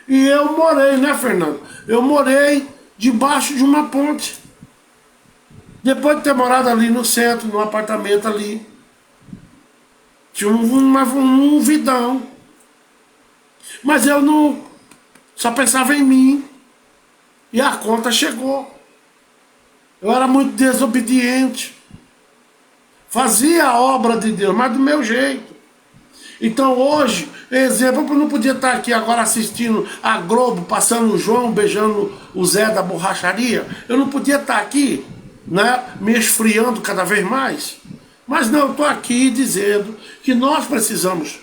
E eu morei, né, Fernando? Eu morei debaixo de uma ponte. Depois de ter morado ali no centro, num apartamento ali. Tinha um vidão. Mas eu não... Só pensava em mim. E a conta chegou. Eu era muito desobediente. Fazia a obra de Deus, mas do meu jeito. Então hoje, exemplo, eu não podia estar aqui agora assistindo a Globo, passando o João, beijando o Zé da borracharia. Eu não podia estar aqui, né, me esfriando cada vez mais. Mas não, eu estou aqui dizendo que nós precisamos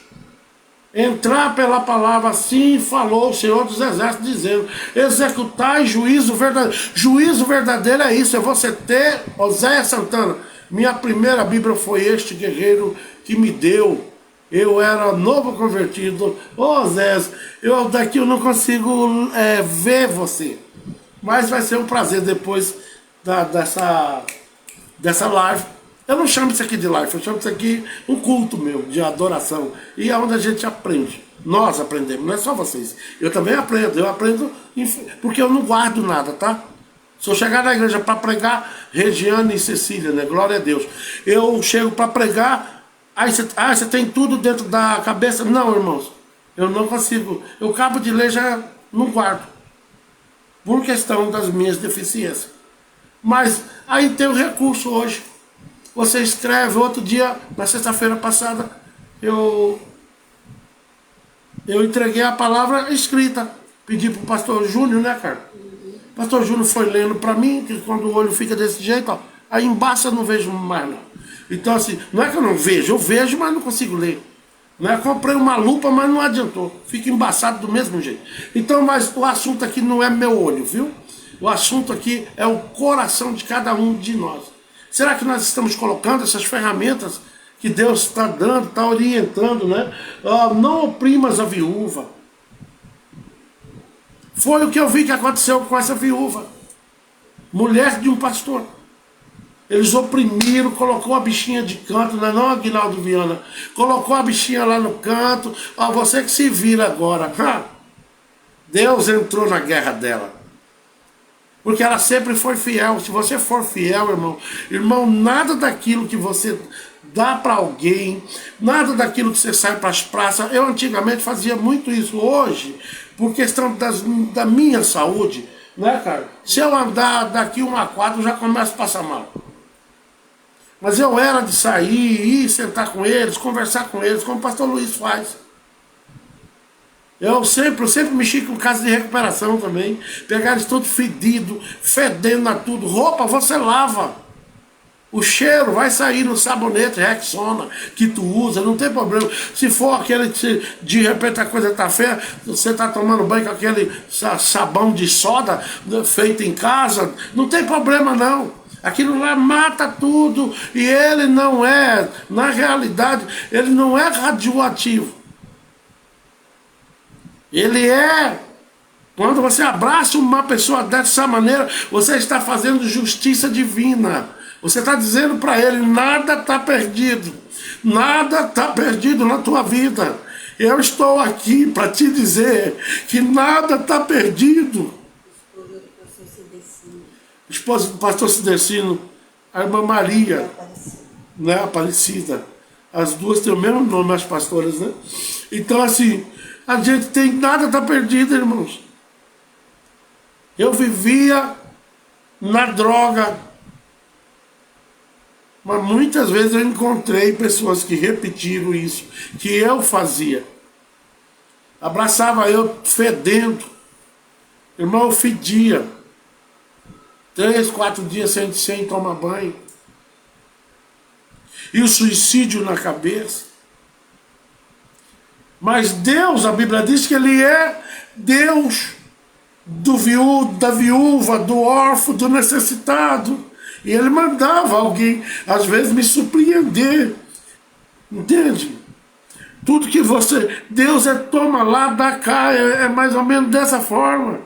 entrar pela palavra, assim falou o Senhor dos Exércitos, dizendo, executai juízo verdadeiro. Juízo verdadeiro é isso, é você ter, Oséias Santana, minha primeira Bíblia foi este guerreiro que me deu. Eu era novo convertido. Ô Zé, daqui eu não consigo ver você. Mas vai ser um prazer depois dessa live. Eu não chamo isso aqui de live, eu chamo isso aqui um culto meu, de adoração. E é onde a gente aprende. Nós aprendemos, não é só vocês. Eu também aprendo, porque eu não guardo nada, tá? Se eu chegar na igreja para pregar, Regiane e Cecília, né? Glória a Deus. Eu chego para pregar, aí você tem tudo dentro da cabeça. Não, irmãos, eu não consigo. Eu acabo de ler, já não guardo. Por questão das minhas deficiências. Mas aí tem o recurso hoje. Você escreve, outro dia, na sexta-feira passada, eu entreguei a palavra escrita. Pedi pro pastor Júnior, né, cara? O pastor Júnior foi lendo para mim, que quando o olho fica desse jeito, ó, aí embaça eu não vejo mais, não. Então, assim, não é que eu não vejo, eu vejo, mas não consigo ler. Não é? Comprei uma lupa, mas não adiantou. Fica embaçado do mesmo jeito. Então, mas o assunto aqui não é meu olho, viu? O assunto aqui é o coração de cada um de nós. Será que nós estamos colocando essas ferramentas que Deus está dando, está orientando, né? Não oprimas a viúva. Foi o que eu vi que aconteceu com essa viúva. Mulher de um pastor. Eles oprimiram, colocou a bichinha de canto, não é não, Aguinaldo Viana? Colocou a bichinha lá no canto. Você que se vira agora. Deus entrou na guerra dela. Porque ela sempre foi fiel. Se você for fiel, irmão, nada daquilo que você dá para alguém, nada daquilo que você sai para as praças. Eu antigamente fazia muito isso. Hoje, por questão da minha saúde, né, cara? Se eu andar daqui 1 a 4, eu já começo a passar mal. Mas eu era de sair, ir sentar com eles, conversar com eles, como o pastor Luiz faz. Eu sempre mexi com casa de recuperação também. Pegar eles tudo fedido, fedendo a tudo. Roupa você lava. O cheiro vai sair no sabonete Rexona que tu usa, não tem problema. Se for aquele que de repente a coisa tá feia, você tá tomando banho com aquele sabão de soda feito em casa, não tem problema não. Aquilo lá mata tudo e ele não é, na realidade, ele não é radioativo. Ele é, quando você abraça uma pessoa dessa maneira, você está fazendo justiça divina. Você está dizendo para ele, nada está perdido. Nada está perdido na tua vida. Eu estou aqui para te dizer que nada está perdido. Esposa do pastor Cidecino, a irmã Maria, né, Aparecida. As duas têm o mesmo nome, as pastoras, né? Então, assim, a gente tem, nada está perdido, irmãos. Eu vivia na droga, mas muitas vezes eu encontrei pessoas que repetiram isso, que eu fazia. Abraçava eu fedendo. Irmão, eu fedia. 3, 4 dias sem tomar banho. E o suicídio na cabeça. Mas Deus, a Bíblia diz que Ele é Deus da viúva, do órfão, do necessitado. E Ele mandava alguém, às vezes, me surpreender. Entende? Tudo que você... Deus toma lá, dá cá, é mais ou menos dessa forma.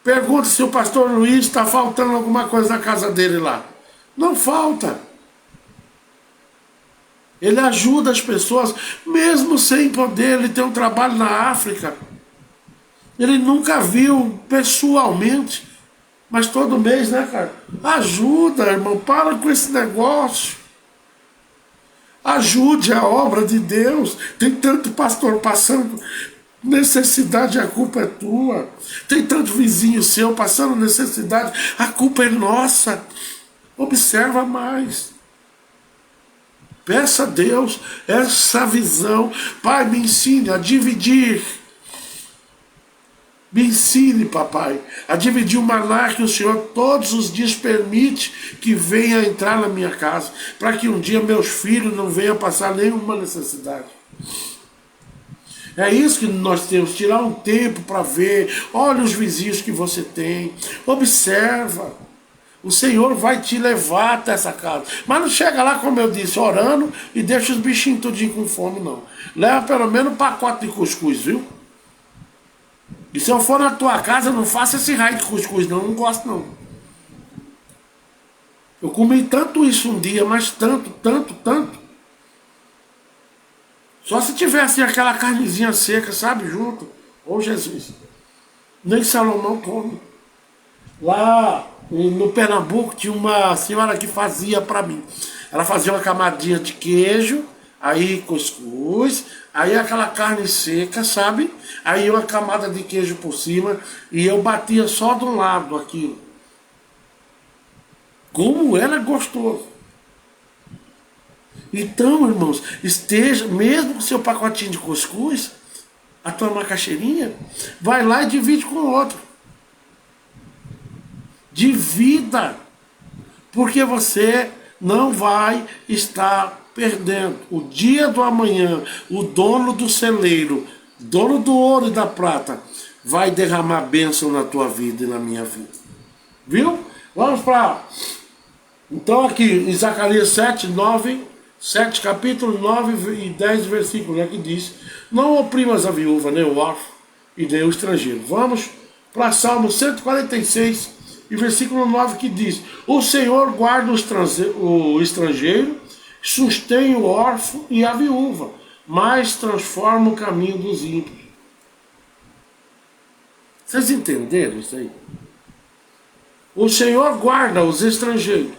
Pergunta se o pastor Luiz está faltando alguma coisa na casa dele lá. Não falta. Ele ajuda as pessoas, mesmo sem poder. Ele tem um trabalho na África. Ele nunca viu pessoalmente, mas todo mês, né, cara? Ajuda, irmão, para com esse negócio. Ajude a obra de Deus. Tem tanto pastor passando necessidade, a culpa é tua. Tem tanto vizinho seu passando necessidade, a culpa é nossa. Observa mais. Peça a Deus essa visão. Pai, me ensine a dividir. Me ensine, papai, a dividir o maná que o Senhor todos os dias permite que venha entrar na minha casa, para que um dia meus filhos não venham passar nenhuma necessidade. É isso que nós temos, tirar um tempo para ver. Olha os vizinhos que você tem, observa. O Senhor vai te levar até essa casa. Mas não chega lá, como eu disse, orando e deixa os bichinhos tudinho com fome, não. Leva pelo menos um pacote de cuscuz, viu? E se eu for na tua casa, não faça esse raio de cuscuz, não. Não gosto, não. Eu comi tanto isso um dia, mas tanto, tanto, tanto. Só se tivesse aquela carnezinha seca, sabe, junto. Ô Jesus, nem Salomão come. Lá no Pernambuco tinha uma senhora que fazia pra mim. Ela fazia uma camadinha de queijo, aí cuscuz, aí aquela carne seca, sabe? Aí uma camada de queijo por cima e eu batia só de um lado aquilo. Como era gostoso. Então, irmãos, esteja, mesmo com seu pacotinho de cuscuz, a tua macaxeirinha, vai lá e divide com o outro. Divida. Porque você não vai estar perdendo. O dia do amanhã, o dono do celeiro, dono do ouro e da prata, vai derramar bênção na tua vida e na minha vida. Viu? Vamos para... Então aqui, em Zacarias 7, 9, 7, capítulo 9 e 10 versículos, que diz: não oprimas a viúva, nem o órfão e nem o estrangeiro. Vamos para Salmo 146 e versículo 9, que diz: o Senhor guarda o estrangeiro, sustém o órfão e a viúva, mas transforma o caminho dos ímpios. Vocês entenderam isso aí? O Senhor guarda os estrangeiros,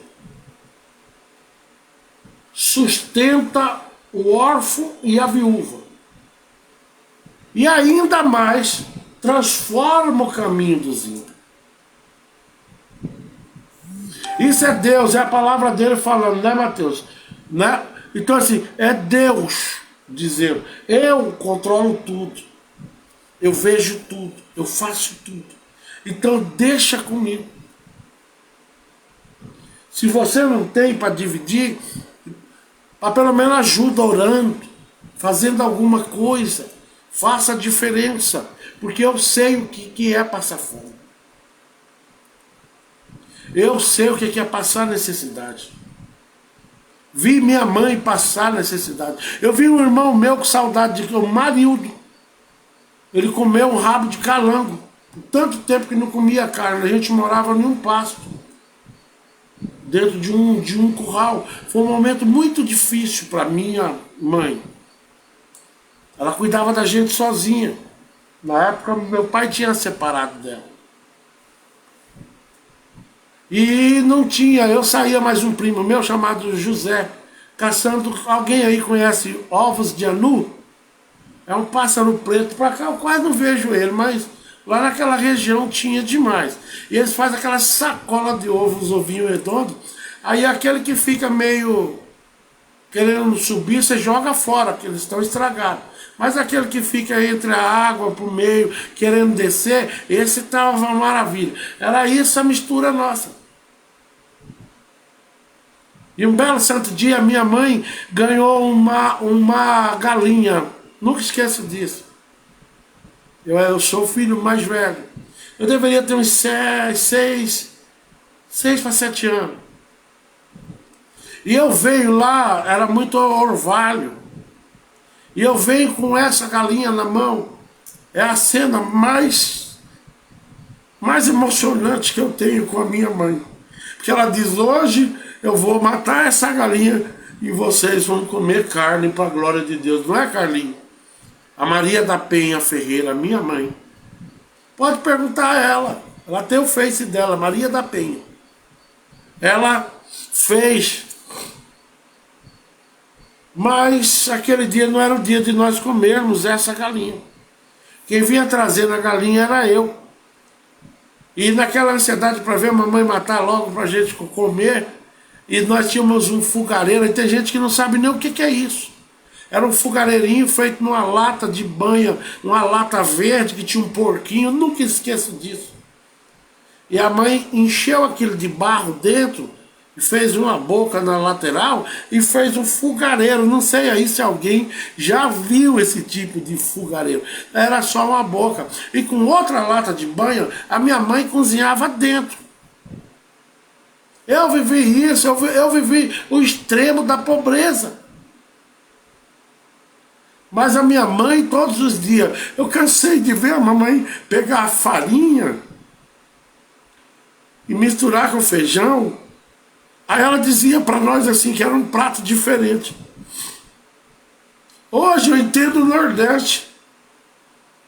sustenta o órfão e a viúva, e ainda mais transforma o caminho dos ímpios. Isso é Deus, é a palavra dele falando, né, Mateus? Né? Então assim, é Deus dizendo: eu controlo tudo, eu vejo tudo, eu faço tudo, então deixa comigo. Se você não tem para dividir, pelo menos ajuda orando, fazendo alguma coisa, faça a diferença, porque eu sei o que é passar fome. Eu sei o que é passar necessidade. Vi minha mãe passar necessidade. Eu vi um irmão meu com saudade de o Marildo. Ele comeu um rabo de calango. Por tanto tempo que não comia carne. A gente morava em um pasto, dentro de um curral. Foi um momento muito difícil para minha mãe. Ela cuidava da gente sozinha. Na época meu pai tinha separado dela. E não tinha, eu saía mais um primo meu chamado José, caçando. Alguém aí conhece ovos de anu? É um pássaro preto, pra cá eu quase não vejo ele, mas lá naquela região tinha demais. E eles fazem aquela sacola de ovos, os ovinhos redondos, aí aquele que fica meio querendo subir, você joga fora, porque eles estão estragados. Mas aquele que fica entre a água pro meio, querendo descer, esse estava uma maravilha. Era isso a mistura nossa. E um belo santo dia, minha mãe ganhou uma galinha. Nunca esqueço disso. Eu sou o filho mais velho. Eu deveria ter uns 6 para 7 anos. E eu venho lá, era muito orvalho. E eu venho com essa galinha na mão. É a cena mais emocionante que eu tenho com a minha mãe. Porque ela diz: hoje eu vou matar essa galinha e vocês vão comer carne para a glória de Deus. Não é, Carlinhos? A Maria da Penha Ferreira, minha mãe. Pode perguntar a ela. Ela tem o Face dela, Maria da Penha. Ela fez. Mas aquele dia não era o dia de nós comermos essa galinha. Quem vinha trazendo a galinha era eu. E naquela ansiedade para ver a mamãe matar logo para a gente comer, e nós tínhamos um fogareiro, e tem gente que não sabe nem o que é isso. Era um fogareirinho feito numa lata de banha, uma lata verde que tinha um porquinho, eu nunca esqueço disso. E a mãe encheu aquilo de barro dentro, e fez uma boca na lateral, e fez um fogareiro. Não sei aí se alguém já viu esse tipo de fogareiro. Era só uma boca. E com outra lata de banho, a minha mãe cozinhava dentro. Eu vivi isso, eu vivi o extremo da pobreza. Mas a minha mãe, todos os dias, eu cansei de ver a mamãe pegar a farinha e misturar com feijão Aí ela dizia para nós assim que era um prato diferente. Hoje eu entendo o Nordeste.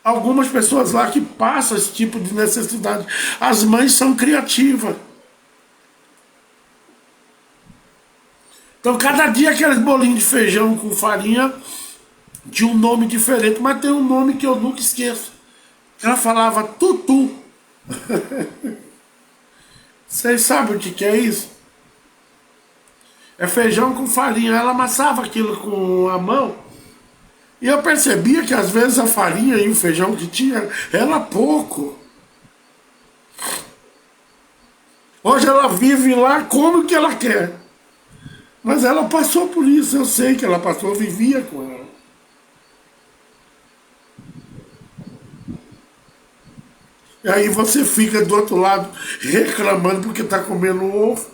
Algumas pessoas lá que passam esse tipo de necessidade. As mães são criativas. Então cada dia aqueles bolinhos de feijão com farinha tinha um nome diferente, mas tem um nome que eu nunca esqueço. Ela falava tutu. Vocês sabem o que é isso? É feijão com farinha. Ela amassava aquilo com a mão. E eu percebia que às vezes a farinha e o feijão que tinha era pouco. Hoje ela vive lá, come o que ela quer. Mas ela passou por isso, eu sei que ela passou, eu vivia com ela. E aí você fica do outro lado reclamando porque está comendo ovo.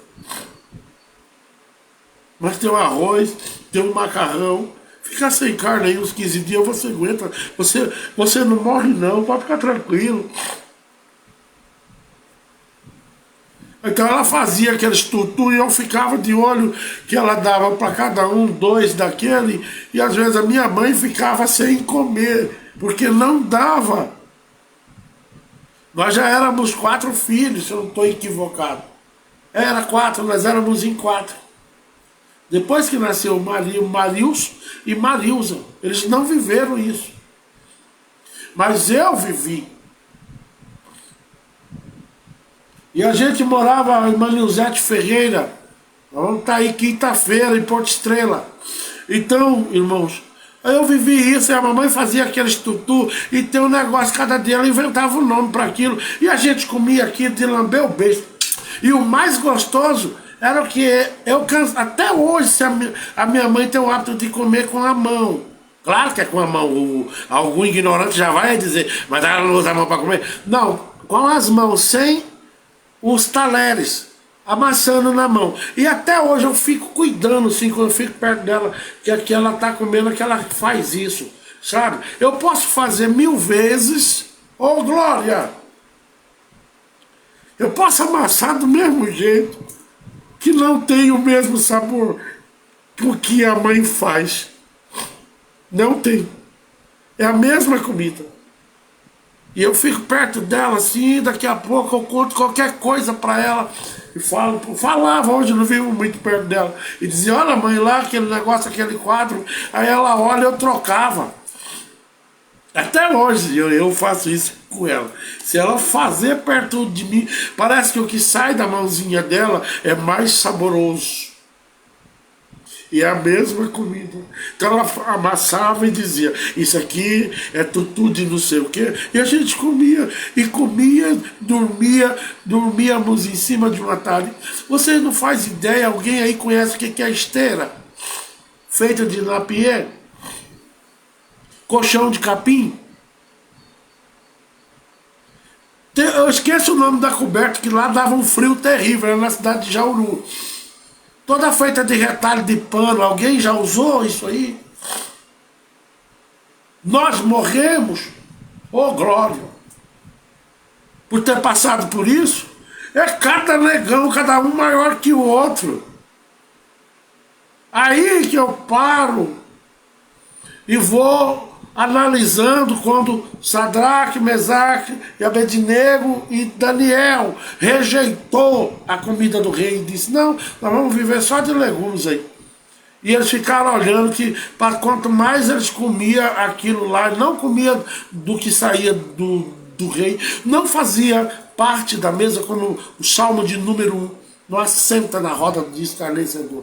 Mas tem o arroz, tem o macarrão. Ficar sem carne aí uns 15 dias você aguenta. Você não morre não, pode ficar tranquilo. Então ela fazia aqueles tutu e eu ficava de olho que ela dava para cada um, 2 daquele. E às vezes a minha mãe ficava sem comer, porque não dava. Nós já éramos 4 filhos, se eu não estou equivocado. Era 4, nós éramos em 4. Depois que nasceu Marilson e Marilza, eles não viveram isso. Mas eu vivi. E a gente morava em Manilzete Ferreira. Vamos estar aí quinta-feira em Porto Estrela. Então, irmãos, eu vivi isso e a mamãe fazia aqueles tutu e tem um negócio, cada dia ela inventava um nome para aquilo. E a gente comia aquilo de lamber o beijo. E o mais gostoso era o que eu canso. Até hoje, se a minha mãe tem o hábito de comer com a mão. Claro que é com a mão. Algum ignorante já vai dizer, mas ela não usa a mão para comer. Não, com as mãos, sem os talheres, amassando na mão. E até hoje eu fico cuidando, assim, quando eu fico perto dela, que ela está comendo, que ela faz isso, sabe? Eu posso fazer 1000 vezes, ô Glória! Eu posso amassar do mesmo jeito, que não tem o mesmo sabor que o que a mãe faz. Não tem. É a mesma comida. E eu fico perto dela assim, daqui a pouco eu conto qualquer coisa para ela. E falava, hoje eu não vivo muito perto dela. E dizia, olha mãe, lá aquele negócio, aquele quadro. Aí ela olha, eu trocava. Até hoje eu faço isso com ela. Se ela fazer perto de mim, parece que o que sai da mãozinha dela é mais saboroso. E é a mesma comida. Então ela amassava e dizia, isso aqui é tutu de não sei o quê. E a gente comia, e comia, dormíamos em cima de uma talha. Você não faz ideia, alguém aí conhece o que é esteira? Feita de napier? Colchão de capim? Eu esqueço o nome da coberta, que lá dava um frio terrível, era na cidade de Jauru. Toda feita de retalho de pano, alguém já usou isso aí? Nós morremos, ô glória, por ter passado por isso. É cada negão, cada um maior que o outro. Aí que eu paro e vou analisando quando Sadraque, Mesaque e Abednego e Daniel rejeitou a comida do rei e disse, não, nós vamos viver só de legumes aí. E eles ficaram olhando que, para quanto mais eles comiam aquilo lá, não comia do que saía do rei, não fazia parte da mesa, como o Salmo de número 1. Nós senta na roda de escarnecedor.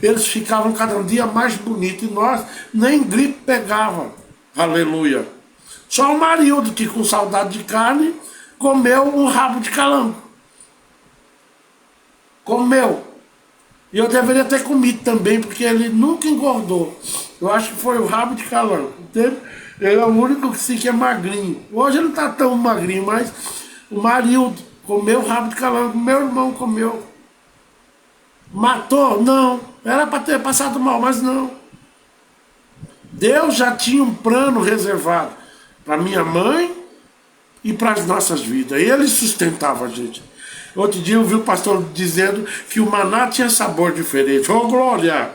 Eles ficavam cada dia mais bonitos e nós nem gripe pegava. Aleluia. Só o Marildo, que com saudade de carne, comeu um rabo de calango. Comeu. E eu deveria ter comido também, porque ele nunca engordou. Eu acho que foi o rabo de calango. Entende? Ele é o único que é magrinho. Hoje ele não está tão magrinho, mas o Marildo comeu rabo de calango, meu irmão comeu. Matou? Não. Era para ter passado mal, mas não. Deus já tinha um plano reservado para minha mãe e para as nossas vidas. Ele sustentava a gente. Outro dia eu vi o pastor dizendo que o maná tinha sabor diferente. Oh, glória!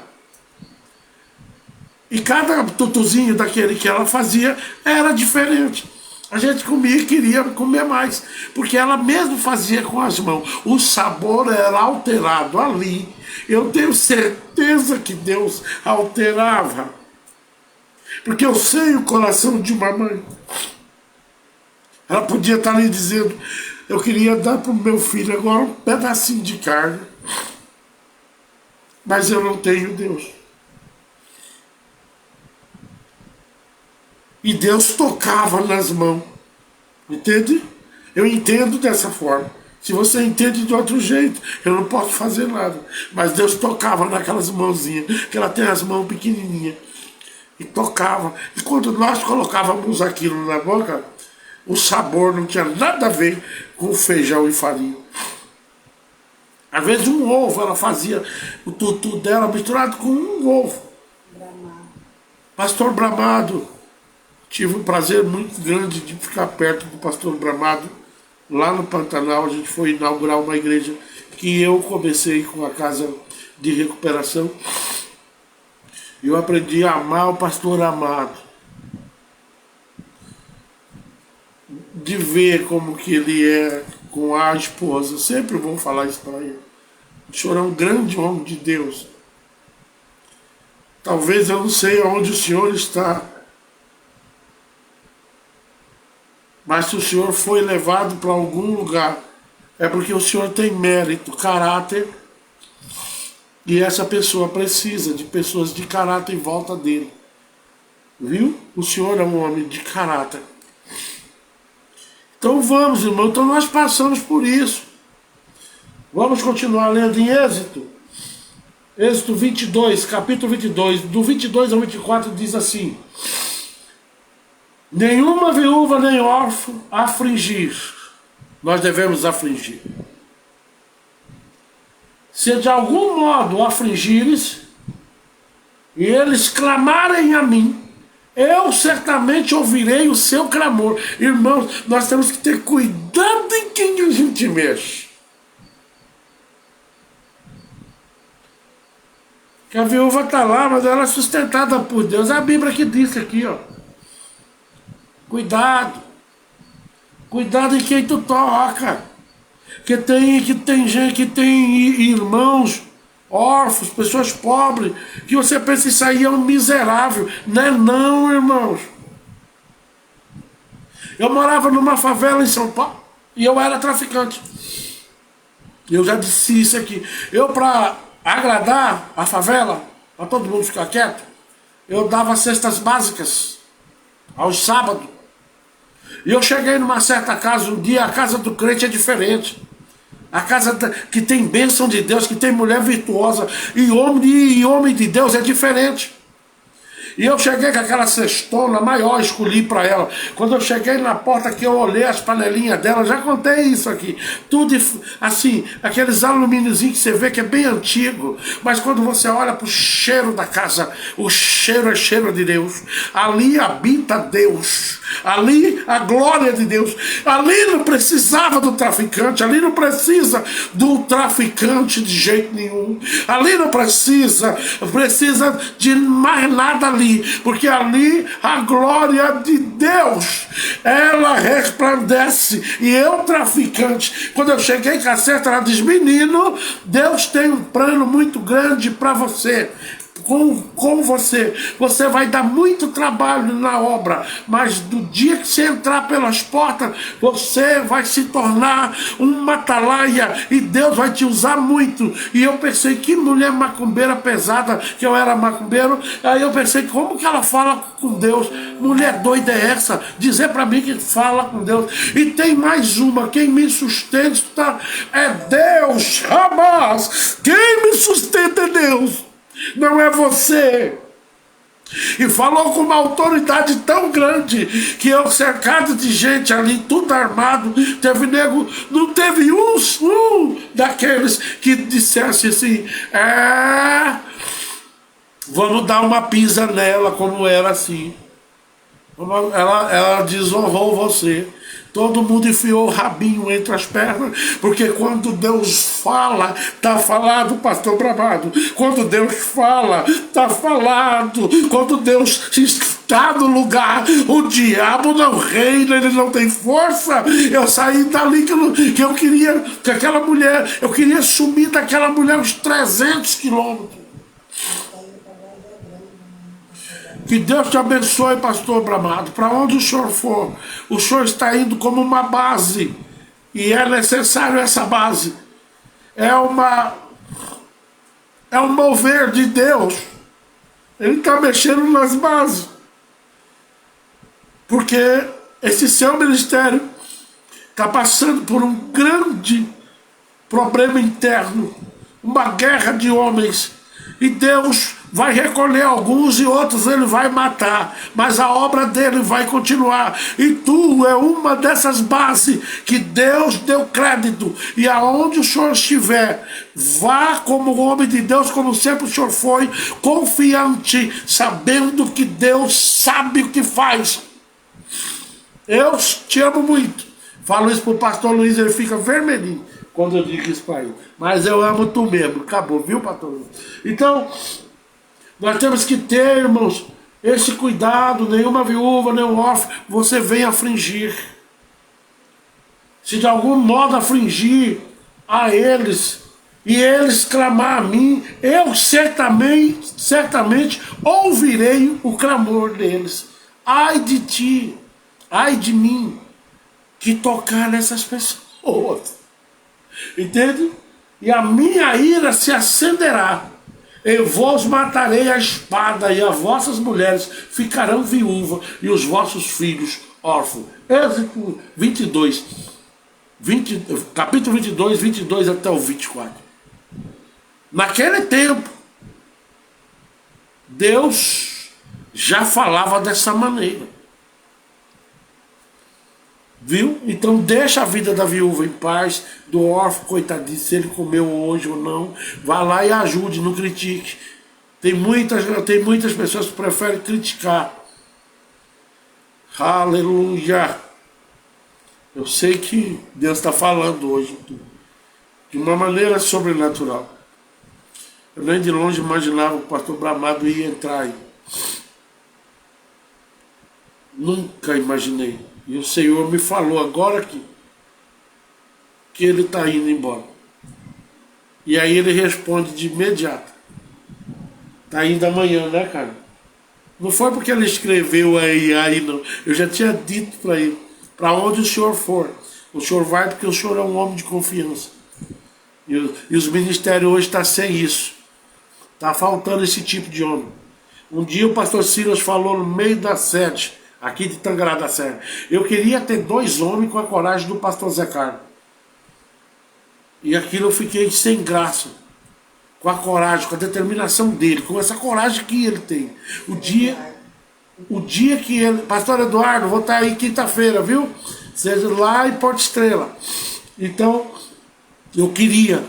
E cada tutuzinho daquele que ela fazia era diferente. A gente comia e queria comer mais, porque ela mesmo fazia com as mãos. O sabor era alterado ali. Eu tenho certeza que Deus alterava, porque eu sei o coração de uma mãe. Ela podia estar ali dizendo: eu queria dar para o meu filho agora um pedacinho de carne, mas eu não tenho Deus. E Deus tocava nas mãos. Entende? Eu entendo dessa forma. Se você entende de outro jeito, eu não posso fazer nada. Mas Deus tocava naquelas mãozinhas, que ela tem as mãos pequenininhas. E tocava. E quando nós colocávamos aquilo na boca, o sabor não tinha nada a ver com feijão e farinha. Às vezes um ovo, ela fazia o tutu dela misturado com um ovo. Bramado. Pastor Bramado. Tive um prazer muito grande de ficar perto do pastor Bramado, lá no Pantanal. A gente foi inaugurar uma igreja que eu comecei com a casa de recuperação. Eu aprendi a amar o pastor Amado. De ver como que ele é com a esposa. Sempre vou falar isso para ele. O senhor é um grande homem de Deus. Talvez eu não sei onde o senhor está, mas se o senhor foi levado para algum lugar, é porque o senhor tem mérito, caráter, e essa pessoa precisa de pessoas de caráter em volta dele. Viu? O senhor é um homem de caráter. Então vamos, irmão, então nós passamos por isso. Vamos continuar lendo em Êxodo. Êxodo 22, capítulo 22, do 22 ao 24 diz assim: nenhuma viúva nem órfão afligir. Nós devemos afligir. Se de algum modo afligires, e eles clamarem a mim, eu certamente ouvirei o seu clamor. Irmãos, nós temos que ter cuidado em quem a gente mexe. Que a viúva está lá, mas ela é sustentada por Deus. É a Bíblia que diz aqui, ó. Cuidado. Cuidado em quem tu toca. Que tem gente, que tem irmãos órfãos, pessoas pobres, que você pensa isso aí é um miserável. Não é não, irmãos. Eu morava numa favela em São Paulo e eu era traficante. Eu já disse isso aqui. Eu, para agradar a favela, para todo mundo ficar quieto, eu dava cestas básicas aos sábados. E eu cheguei numa certa casa um dia, a casa do crente é diferente. A casa que tem bênção de Deus, que tem mulher virtuosa, e homem de Deus é diferente. E eu cheguei com aquela cestona maior, escolhi para ela. Quando eu cheguei na porta que eu olhei as panelinhas dela, já contei isso aqui. Tudo assim, aqueles alumíniozinhos que você vê que é bem antigo. Mas quando você olha para o cheiro da casa, o cheiro é cheiro de Deus. Ali habita Deus. Ali a glória de Deus. Ali não precisava do traficante. Ali não precisa do traficante de jeito nenhum. Ali não precisa de mais nada ali. Porque ali a glória de Deus, ela resplandece. E eu, traficante, quando eu cheguei com a cesta, ela diz: menino, Deus tem um plano muito grande para você. Com você vai dar muito trabalho na obra, mas do dia que você entrar pelas portas, você vai se tornar uma atalaia e Deus vai te usar muito. E eu pensei, que mulher macumbeira pesada, que eu era macumbeiro. Aí eu pensei, como que ela fala com Deus? Mulher doida é essa? Dizer para mim que fala com Deus. E tem mais uma, quem me sustenta é Deus, jamais. Quem me sustenta é Deus, não é você. E falou com uma autoridade tão grande que eu, cercado de gente ali, tudo armado, teve nego, não teve um daqueles que dissesse assim: vamos dar uma pisa nela, como era assim. Ela desonrou você. todo mundo enfiou o rabinho entre as pernas, porque quando Deus fala, está falado, pastor Bramado. Quando Deus fala, está falado. Quando Deus está no lugar, o diabo não reina, ele não tem força. Eu saí dali que eu queria, que aquela mulher, eu queria sumir daquela mulher uns 300 quilômetros. Que Deus te abençoe, pastor Bramado. Para onde o senhor for, o senhor está indo como uma base. E é necessário essa base. É um mover de Deus. Ele está mexendo nas bases. Porque esse seu ministério está passando por um grande problema interno. Uma guerra de homens. E Deus vai recolher alguns e outros ele vai matar, mas a obra dele vai continuar. E tu é uma dessas bases que Deus deu crédito. E aonde o senhor estiver, vá como homem de Deus, como sempre o senhor foi, confiante, sabendo que Deus sabe o que faz. Eu te amo muito. Falo isso pro pastor Luiz, ele fica vermelhinho quando eu digo isso para ele. Mas eu amo tu mesmo. Acabou, viu, pastor Luiz? Então, nós temos que ter, irmãos, esse cuidado. Nenhuma viúva, nenhum órfão, você vem afligir. Se de algum modo afligir a eles, e eles clamar a mim, eu certamente ouvirei o clamor deles. Ai de ti, ai de mim, que tocar nessas pessoas. Entende? E a minha ira se acenderá. Eu vos matarei a espada, e as vossas mulheres ficarão viúvas, e os vossos filhos órfãos. Êxodo 22, capítulo 22 até o 24. Naquele tempo, Deus já falava dessa maneira. Viu? Então deixa a vida da viúva em paz, do órfão, coitadinho, se ele comeu hoje ou não, vá lá e ajude, não critique. Tem muitas pessoas que preferem criticar. Aleluia! Eu sei que Deus está falando hoje de uma maneira sobrenatural. Eu nem de longe imaginava que o pastor Bramado ia entrar aí. Nunca imaginei. E o Senhor me falou agora que ele está indo embora. E aí ele responde de imediato. Está indo amanhã, né, cara? Não foi porque ele escreveu aí não. Eu já tinha dito para ele, para onde o senhor for, o senhor vai porque o senhor é um homem de confiança. E os ministérios hoje estão sem isso. Está faltando esse tipo de homem. Um dia o pastor Silas falou no meio da sede, aqui de Tangará da Serra, eu queria ter 2 homens com a coragem do pastor Zé Carlos. E aquilo eu fiquei sem graça. Com a coragem, com a determinação dele, com essa coragem que ele tem. O dia que ele... Pastor Eduardo, vou estar aí quinta-feira, viu? Seja lá em Porto Estrela. Então, eu queria.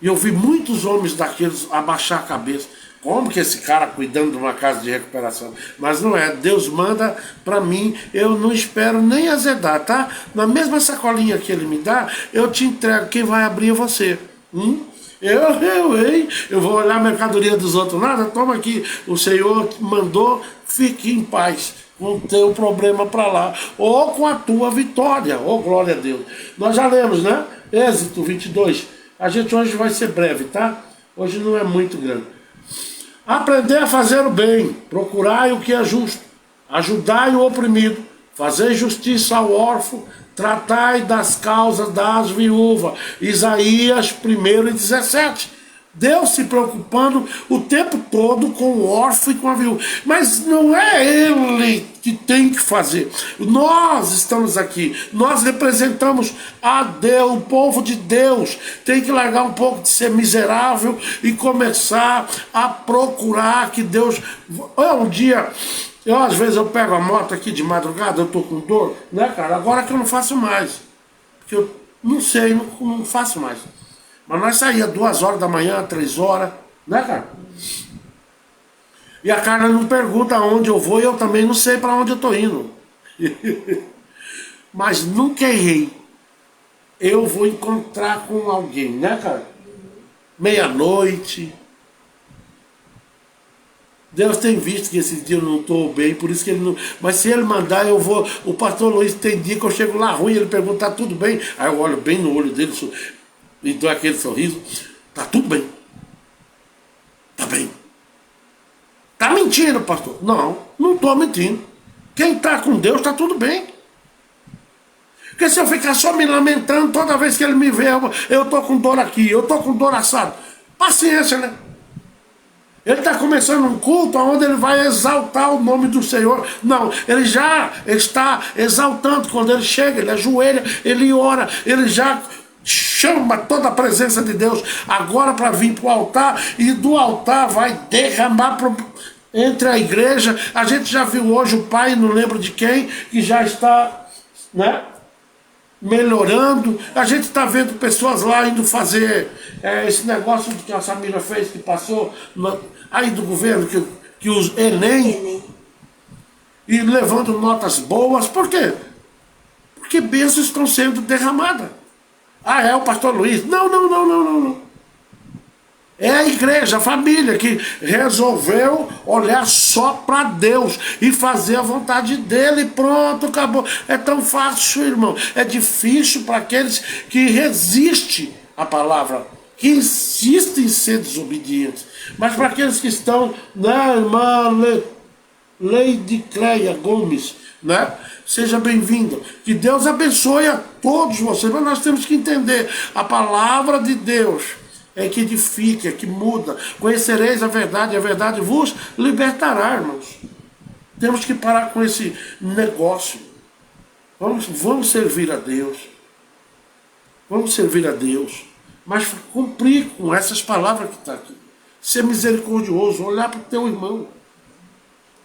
E eu vi muitos homens daqueles abaixar a cabeça. Como que esse cara cuidando de uma casa de recuperação? Mas não é, Deus manda para mim, eu não espero nem azedar, tá? Na mesma sacolinha que ele me dá, eu te entrego, quem vai abrir é você. Eu vou olhar a mercadoria dos outros, nada, toma aqui, o Senhor mandou, fique em paz, com o teu problema para lá, ou com a tua vitória, oh glória a Deus. Nós já lemos, né? Êxodo 22, a gente hoje vai ser breve, tá? Hoje não é muito grande. Aprender a fazer o bem, procurai o que é justo, ajudai o oprimido, fazei justiça ao órfão, tratai das causas das viúvas. Isaías 1:17. Deus se preocupando o tempo todo com o órfão e com a viúva. Mas não é ele que tem que fazer. Nós estamos aqui. Nós representamos a Deus, o povo de Deus. Tem que largar um pouco de ser miserável e começar a procurar que Deus... Um dia... às vezes eu pego a moto aqui de madrugada, eu tô com dor, né, cara? Agora que eu não faço mais. Porque eu não sei, não faço mais. Mas nós saíamos 2 horas da manhã, 3 horas, né, cara? E a Carla não pergunta aonde eu vou e eu também não sei para onde eu tô indo. mas nunca errei. Eu vou encontrar com alguém, né, cara? Meia-noite. Deus tem visto que esses dias eu não estou bem, por isso que ele não. Mas se ele mandar, eu vou. O pastor Luiz tem dia que eu chego lá ruim, ele pergunta, tá tudo bem? Aí eu olho bem no olho dele e dou aquele sorriso. Tá tudo bem. Tá bem. Tá mentindo, pastor? Não, não estou mentindo. Quem está com Deus está tudo bem. Porque se eu ficar só me lamentando toda vez que ele me vê, eu tô com dor aqui, eu tô com dor assado. Paciência, né? Ele está começando um culto onde ele vai exaltar o nome do Senhor. Não, ele já está exaltando quando ele chega, ele ajoelha, ele ora, ele já chama toda a presença de Deus agora para vir para o altar, e do altar vai derramar entre a igreja. A gente já viu hoje o pai, não lembro de quem, que já está, né, melhorando. A gente está vendo pessoas lá indo fazer esse negócio que a Samira fez, que passou aí do governo, que os Enem, e levando notas boas. Por quê? Porque bênçãos estão sendo derramadas. Ah, é o pastor Luiz? Não, não, não, não, não, não. É a igreja, a família que resolveu olhar só para Deus e fazer a vontade dele, e pronto, acabou. É tão fácil, irmão. É difícil para aqueles que resistem à palavra, que insistem em ser desobedientes. Mas para aqueles que estão, né, irmã Leide Cleia Gomes, né? Seja bem-vinda. Que Deus abençoe a todos vocês. Mas nós temos que entender, a palavra de Deus é que edifica, é que muda. Conhecereis a verdade vos libertará, irmãos. Temos que parar com esse negócio. Vamos servir a Deus. Vamos servir a Deus. Mas cumprir com essas palavras que estão aqui. Ser misericordioso, olhar para o teu irmão.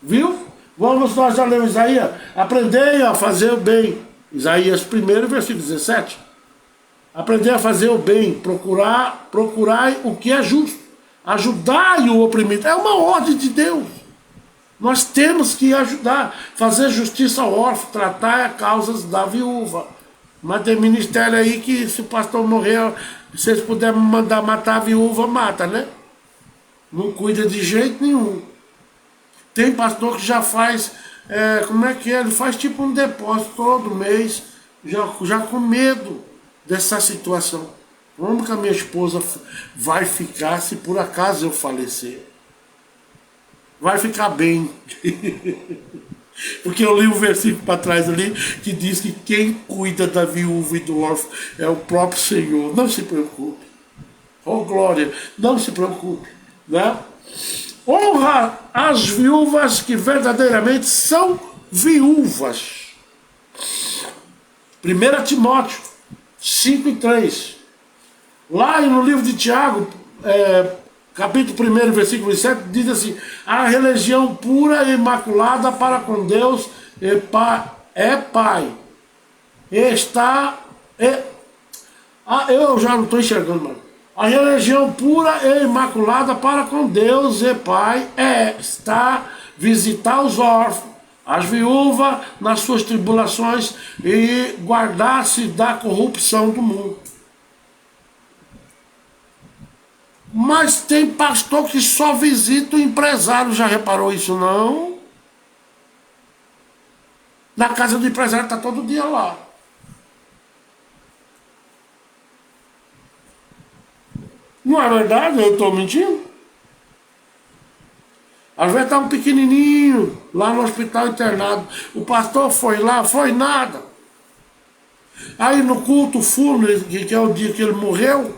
Viu? Vamos, nós já lemos Isaías. Aprendei a fazer o bem. Isaías 1, versículo 17. Aprender a fazer o bem, procurai o que é justo, ajudai o oprimido. É uma ordem de Deus. Nós temos que ajudar, fazer justiça ao órfão, tratar as causas da viúva. Mas tem ministério aí que, se o pastor morrer, vocês puderem mandar matar a viúva, mata, né? Não cuida de jeito nenhum. Tem pastor que já faz, como é que é? Ele faz tipo um depósito todo mês, já com medo dessa situação. Como que a minha esposa vai ficar se por acaso eu falecer? Vai ficar bem. Porque eu li um versículo para trás ali que diz que quem cuida da viúva e do órfão é o próprio Senhor. Não se preocupe. Oh glória, não se preocupe, né? Honra as viúvas que verdadeiramente são viúvas. 1 Timóteo 5:3. Lá no livro de Tiago, capítulo 1, versículo 7, diz assim: a religião pura e imaculada para com Deus é Pai. Eu já não estou enxergando mais. A religião pura e imaculada para com Deus e Pai está visitar os órfãos, as viúvas nas suas tribulações e guardar-se da corrupção do mundo. Mas tem pastor que só visita o empresário, já reparou isso não? Na casa do empresário está todo dia lá. Não é verdade? Eu estou mentindo? Às vezes está um pequenininho lá no hospital internado. O pastor foi lá, foi nada. Aí no culto fúnebre, que é o dia que ele morreu,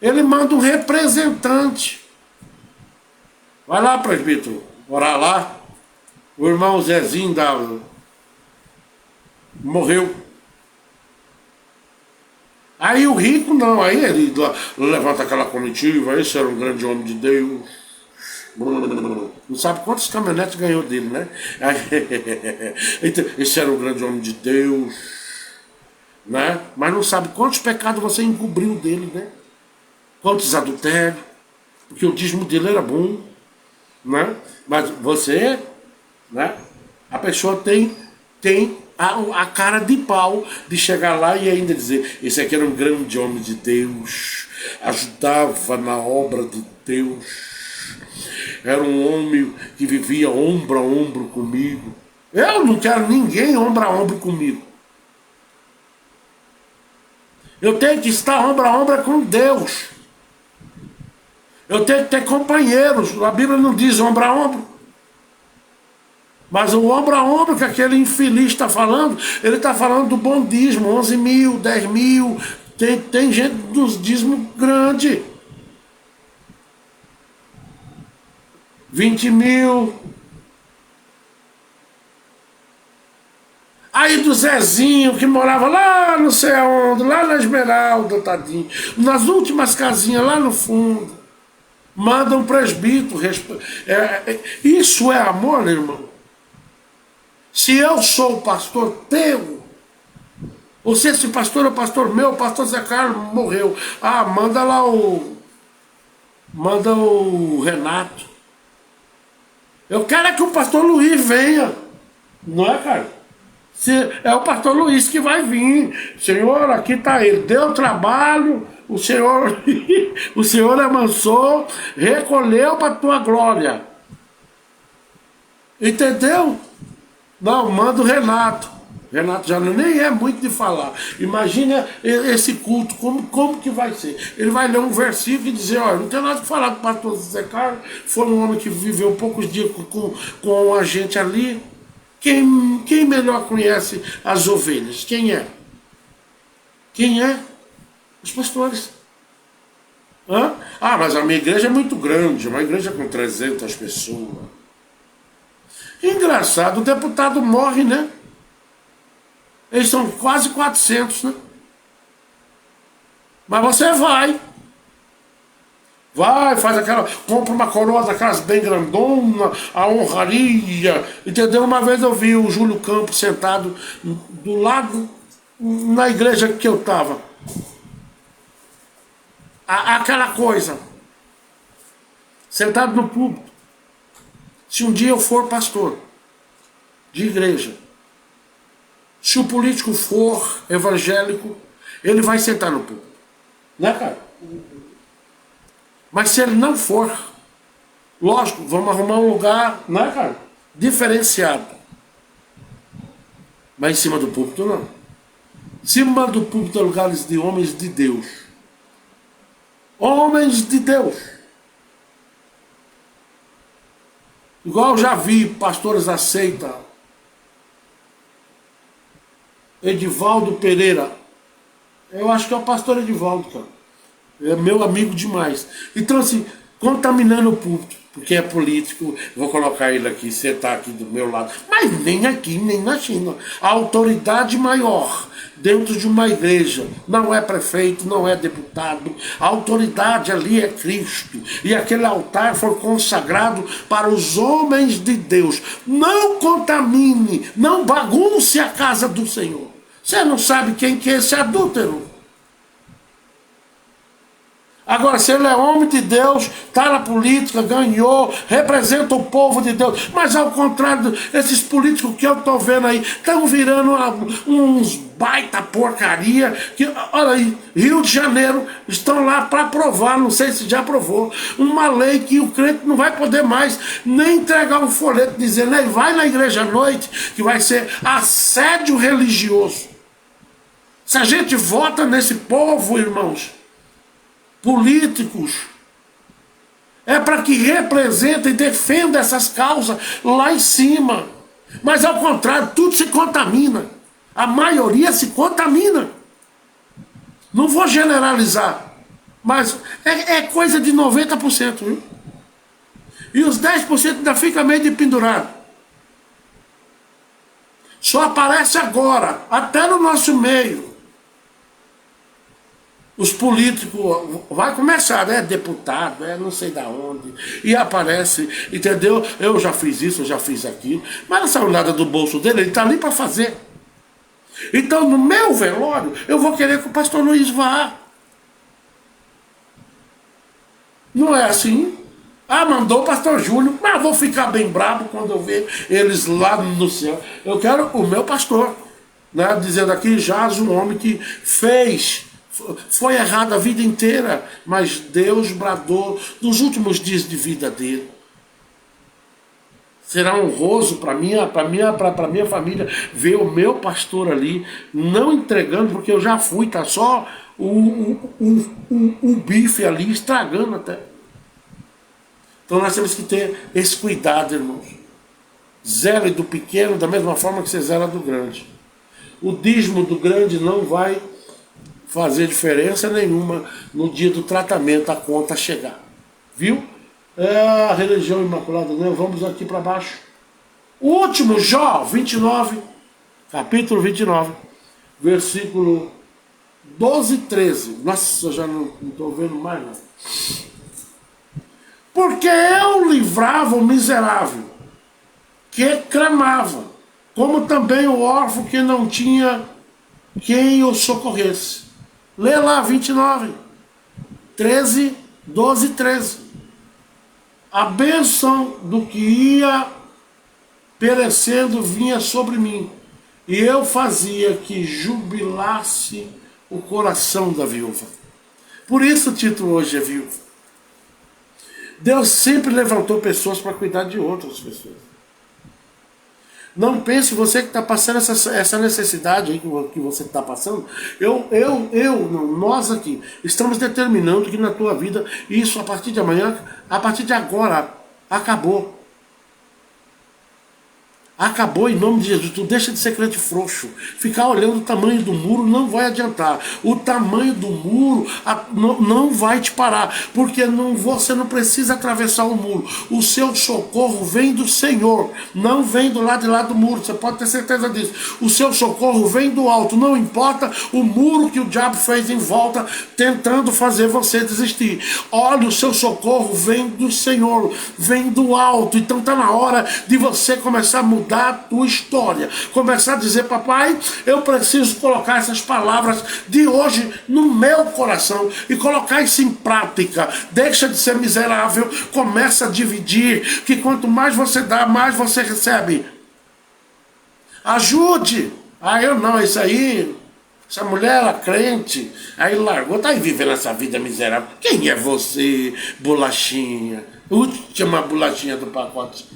ele manda um representante. Vai lá, presbítero, orar lá. O irmão Zezinho morreu. Aí o rico não, aí ele levanta aquela comitiva, esse era um grande homem de Deus. Não sabe quantos caminhonetes ganhou dele, né? Esse era um grande homem de Deus, né? Mas não sabe quantos pecados você encobriu dele, né? Quantos adultérios, porque o dízimo dele era bom, né? Mas você, né? A pessoa tem tem a cara de pau de chegar lá e ainda dizer: esse aqui era um grande homem de Deus, ajudava na obra de Deus, era um homem que vivia ombro a ombro comigo. Eu não quero ninguém ombro a ombro comigo. Eu tenho que estar ombro a ombro com Deus. Eu tenho que ter companheiros. A Bíblia não diz ombro a ombro. Mas o ombro a ombro que aquele infeliz está falando, ele está falando do bom dízimo, 11 mil, 10 mil, tem gente dos dízimos grande. 20 mil. Aí do Zezinho, que morava lá não sei aonde, lá na Esmeralda, tadinho, nas últimas casinhas lá no fundo, manda um presbítero. Isso é amor, irmão? Se eu sou o pastor teu, ou se esse pastor é o pastor meu, o pastor Zé Carlos morreu, manda lá manda o Renato. Eu quero é que o pastor Luiz venha, não é, cara? É o pastor Luiz que vai vir. Senhor, aqui está ele, deu trabalho, o Senhor amansou, recolheu para a tua glória. Entendeu? Não, manda o Renato. Renato já nem é muito de falar. Imagina esse culto, como que vai ser? Ele vai ler um versículo e dizer: olha, não tem nada que falar do pastor Zé Carlos, foi um homem que viveu poucos dias com a gente ali. Quem melhor conhece as ovelhas? Quem é? Quem é? Os pastores. Mas a minha igreja é muito grande, uma igreja com 300 pessoas. Engraçado, o deputado morre, né? Eles são quase 400, né? Mas você vai, faz compra uma coroa daquelas bem grandona, a honraria, entendeu? Uma vez eu vi o Júlio Campos sentado do lado, na igreja que eu estava. Aquela coisa, sentado no púlpito. Se um dia eu for pastor de igreja, se o político for evangélico, ele vai sentar no púlpito, né, cara? Mas se ele não for, lógico, vamos arrumar um lugar, né, cara? Diferenciado. Mas em cima do púlpito, não. Em cima do púlpito é lugares de homens de Deus. Homens de Deus. Igual eu já vi pastores da seita. Edivaldo Pereira. Eu acho que é o pastor Edivaldo, cara. É meu amigo demais. Então, assim, contaminando o púlpito, porque é político, vou colocar ele aqui, sentar aqui do meu lado. Mas nem aqui, nem na China. A autoridade maior dentro de uma igreja não é prefeito, não é deputado. A autoridade ali é Cristo. E aquele altar foi consagrado para os homens de Deus. Não contamine, não bagunce a casa do Senhor. Você não sabe quem que é esse adúltero. Agora, se ele é homem de Deus, está na política, ganhou, representa o povo de Deus. Mas ao contrário, esses políticos que eu estou vendo aí, estão virando uns baita porcaria. Olha aí, Rio de Janeiro, estão lá para aprovar, não sei se já aprovou, uma lei que o crente não vai poder mais nem entregar um folheto dizendo: vai na igreja à noite, que vai ser assédio religioso. Se a gente vota nesse povo, irmãos, políticos, é para que representem e defendam essas causas lá em cima. Mas ao contrário, tudo se contamina. A maioria se contamina. Não vou generalizar, mas é coisa de 90%, viu? E os 10% ainda fica meio de pendurado. Só aparece agora, até no nosso meio. Os políticos, vai começar, né? Deputado, não sei da onde, e aparece, entendeu? Eu já fiz isso, eu já fiz aquilo, mas não saiu nada do bolso dele, ele está ali para fazer. Então, no meu velório, eu vou querer que o pastor Luiz vá. Não é assim? Ah, mandou o pastor Júlio, mas vou ficar bem bravo quando eu ver eles lá no céu. Eu quero o meu pastor, né? Dizendo aqui, jaz um homem que fez, foi errado a vida inteira, mas Deus bradou nos últimos dias de vida dele. Será honroso para minha família ver o meu pastor ali, não entregando, porque eu já fui, tá só o bife ali, estragando até. Então nós temos que ter esse cuidado, irmãos. Zele do pequeno da mesma forma que você zela do grande. O dízimo do grande não vai fazer diferença nenhuma no dia do tratamento, a conta chegar. Viu? É a religião imaculada, né? Vamos aqui para baixo. O último, Jó 29, capítulo 29, versículo 12 e 13. Nossa, eu já não estou vendo mais nada. Porque eu livrava o miserável, que clamava, como também o órfão que não tinha quem o socorresse. Lê lá, 29, 13, 12 e 13. A bênção do que ia perecendo vinha sobre mim, e eu fazia que jubilasse o coração da viúva. Por isso o título hoje é Viúva. Deus sempre levantou pessoas para cuidar de outras pessoas. Não pense você que está passando essa necessidade aí que você está passando. Nós aqui estamos determinando que na tua vida isso a partir de amanhã, a partir de agora, acabou. Acabou em nome de Jesus. Tu deixa de ser crente frouxo. Ficar olhando o tamanho do muro não vai adiantar. O tamanho do muro não vai te parar. Porque você não precisa atravessar o muro. O seu socorro vem do Senhor. Não vem do lado de lá do muro. Você pode ter certeza disso. O seu socorro vem do alto. Não importa o muro que o diabo fez em volta, tentando fazer você desistir. Olha, o seu socorro vem do Senhor. Vem do alto. Então está na hora de você começar a mudar a tua história, começar a dizer: papai, eu preciso colocar essas palavras de hoje no meu coração e colocar isso em prática. Deixa de ser miserável, começa a dividir, que quanto mais você dá, mais você recebe. Ajude. Eu não, isso aí, essa mulher era crente, aí largou, tá aí vivendo essa vida miserável. Quem é você, bolachinha? Última bolachinha do pacote.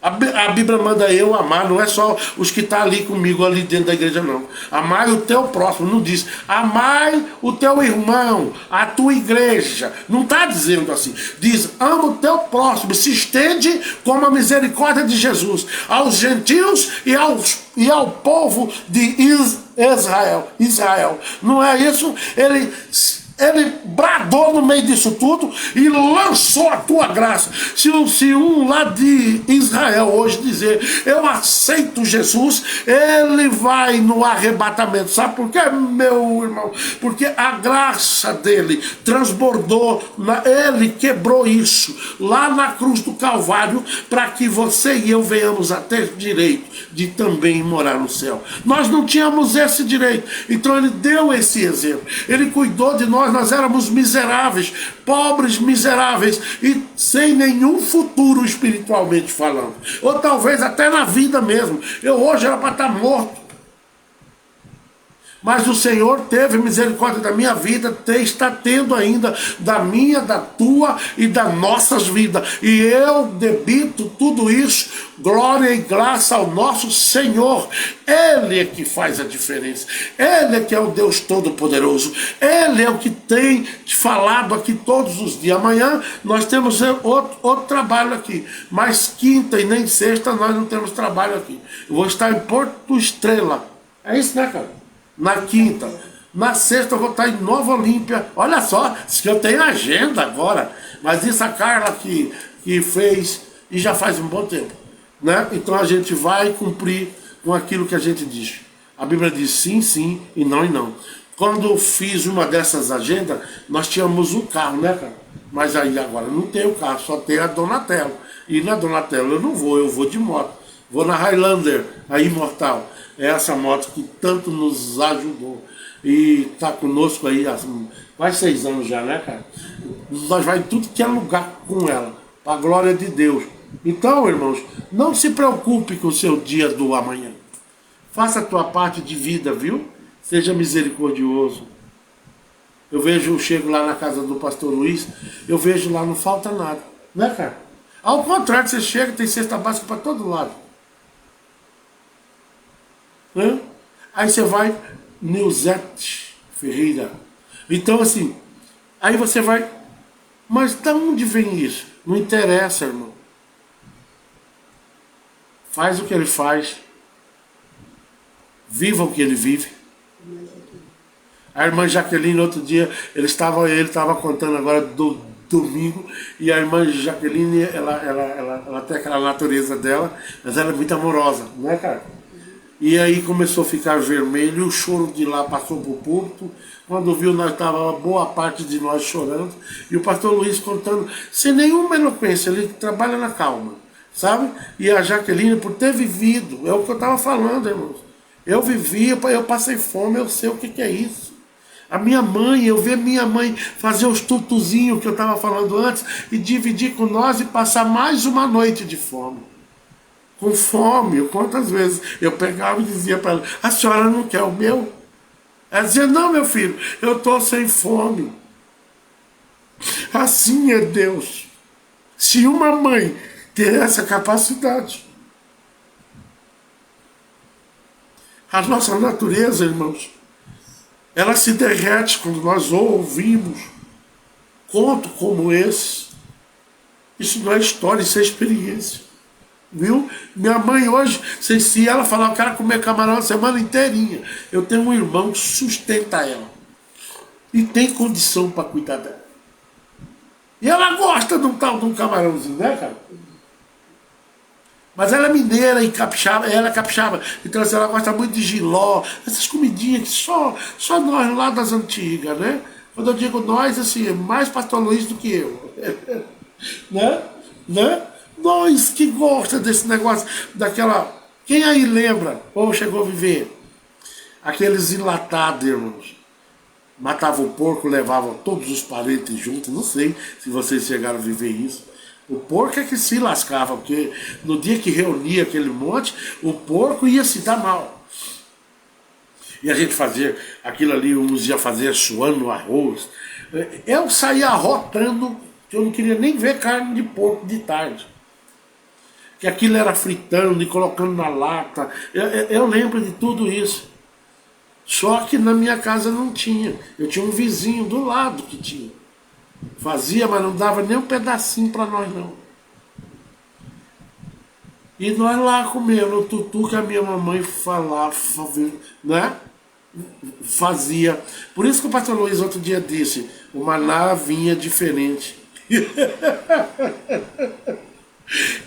A Bíblia manda eu amar, não é só os que estão ali comigo, ali dentro da igreja, não. Amai o teu próximo, não diz. Amai o teu irmão, a tua igreja. Não está dizendo assim. Diz, ama o teu próximo, se estende como a misericórdia de Jesus aos gentios e ao povo de Israel. Não é isso? Ele bradou no meio disso tudo e lançou a tua graça. Se um lá de Israel hoje dizer: eu aceito Jesus, ele vai no arrebatamento. Sabe por quê, meu irmão? Porque a graça dele transbordou, ele quebrou isso lá na cruz do Calvário, para que você e eu venhamos a ter direito de também morar no céu. Nós não tínhamos esse direito, então ele deu esse exemplo. Ele cuidou de nós éramos miseráveis, pobres, miseráveis e sem nenhum futuro espiritualmente falando, ou talvez até na vida mesmo. Eu hoje era para estar morto, mas o Senhor teve misericórdia da minha vida, está tendo ainda da minha, da tua e das nossas vidas. E eu debito tudo isso, glória e graça ao nosso Senhor. Ele é que faz a diferença. Ele é que é o Deus Todo-Poderoso. Ele é o que tem falado aqui todos os dias. Amanhã nós temos outro trabalho aqui, mas quinta e nem sexta nós não temos trabalho aqui. Eu vou estar em Porto Estrela. É isso, né, cara? Na quinta. Na sexta eu vou estar em Nova Olímpia. Olha só, que eu tenho agenda agora. Mas isso a Carla que fez, e já faz um bom tempo, né? Então a gente vai cumprir com aquilo que a gente diz. A Bíblia diz sim, sim, e não. Quando eu fiz uma dessas agendas, nós tínhamos um carro, né, cara? Mas aí agora não tem o carro, só tem a Donatello. E na Donatello eu vou de moto. Vou na Highlander, a imortal. É essa moto que tanto nos ajudou. E está conosco aí, faz 6 anos já, né, cara? Nós vai em tudo que é lugar com ela. para a glória de Deus. Então, irmãos, não se preocupe com o seu dia do amanhã. Faça a tua parte de vida, viu? Seja misericordioso. Eu chego lá na casa do pastor Luiz, eu vejo lá, não falta nada. Né, cara? Ao contrário, você chega, tem cesta básica para todo lado. Né? Aí você vai, Nilzete Ferreira. Então, assim, aí você vai, mas de onde vem isso? Não interessa, irmão. Faz o que ele faz. Viva o que ele vive. A irmã Jaqueline, outro dia, ele estava contando agora do domingo, e a irmã Jaqueline, ela tem aquela natureza dela, mas ela é muito amorosa, não é, cara? E aí começou a ficar vermelho, e o choro de lá passou pro púlpito. Quando viu, nós estava boa parte de nós chorando, e o pastor Luiz contando, sem nenhuma eloquência, ele trabalha na calma, sabe? E a Jaqueline, por ter vivido, é o que eu estava falando, irmãos. Eu vivi, eu passei fome, eu sei o que é isso. A minha mãe, eu vi minha mãe fazer os tutuzinhos que eu estava falando antes e dividir com nós e passar mais uma noite de fome. Com fome, quantas vezes eu pegava e dizia para ela, a senhora não quer o meu? Ela dizia, não, meu filho, eu estou sem fome. Assim é Deus. Se uma mãe ter essa capacidade, a nossa natureza, irmãos, ela se derrete quando nós ouvimos contos como esse. Isso não é história, isso é experiência. Viu? Minha mãe hoje, se ela falar, eu quero comer camarão a semana inteirinha, eu tenho um irmão que sustenta ela. E tem condição para cuidar dela. E ela gosta de um tal de um camarãozinho, né, cara? Mas ela é mineira e capixaba, ela é capixaba, então assim, ela gosta muito de jiló, essas comidinhas que só nós lá das antigas, né? Quando eu digo nós, assim, é mais pastor Luiz do que eu. né? Nós que gosta desse negócio, daquela... Quem aí lembra, ou chegou a viver, aqueles enlatados, irmãos? Matavam o porco, levavam todos os parentes juntos, não sei se vocês chegaram a viver isso. O porco é que se lascava, porque no dia que reunia aquele monte, o porco ia se dar mal. E a gente fazia aquilo ali, uns iam fazer suando arroz. Eu saía arrotando, que eu não queria nem ver carne de porco de tarde. Que aquilo era fritando e colocando na lata. Eu lembro de tudo isso. Só que na minha casa não tinha. Eu tinha um vizinho do lado que tinha. Fazia, mas não dava nem um pedacinho para nós não. E nós lá comendo o tutu que a minha mamãe falava, né? Fazia. Por isso que o pastor Luiz outro dia disse, o maná vinha diferente.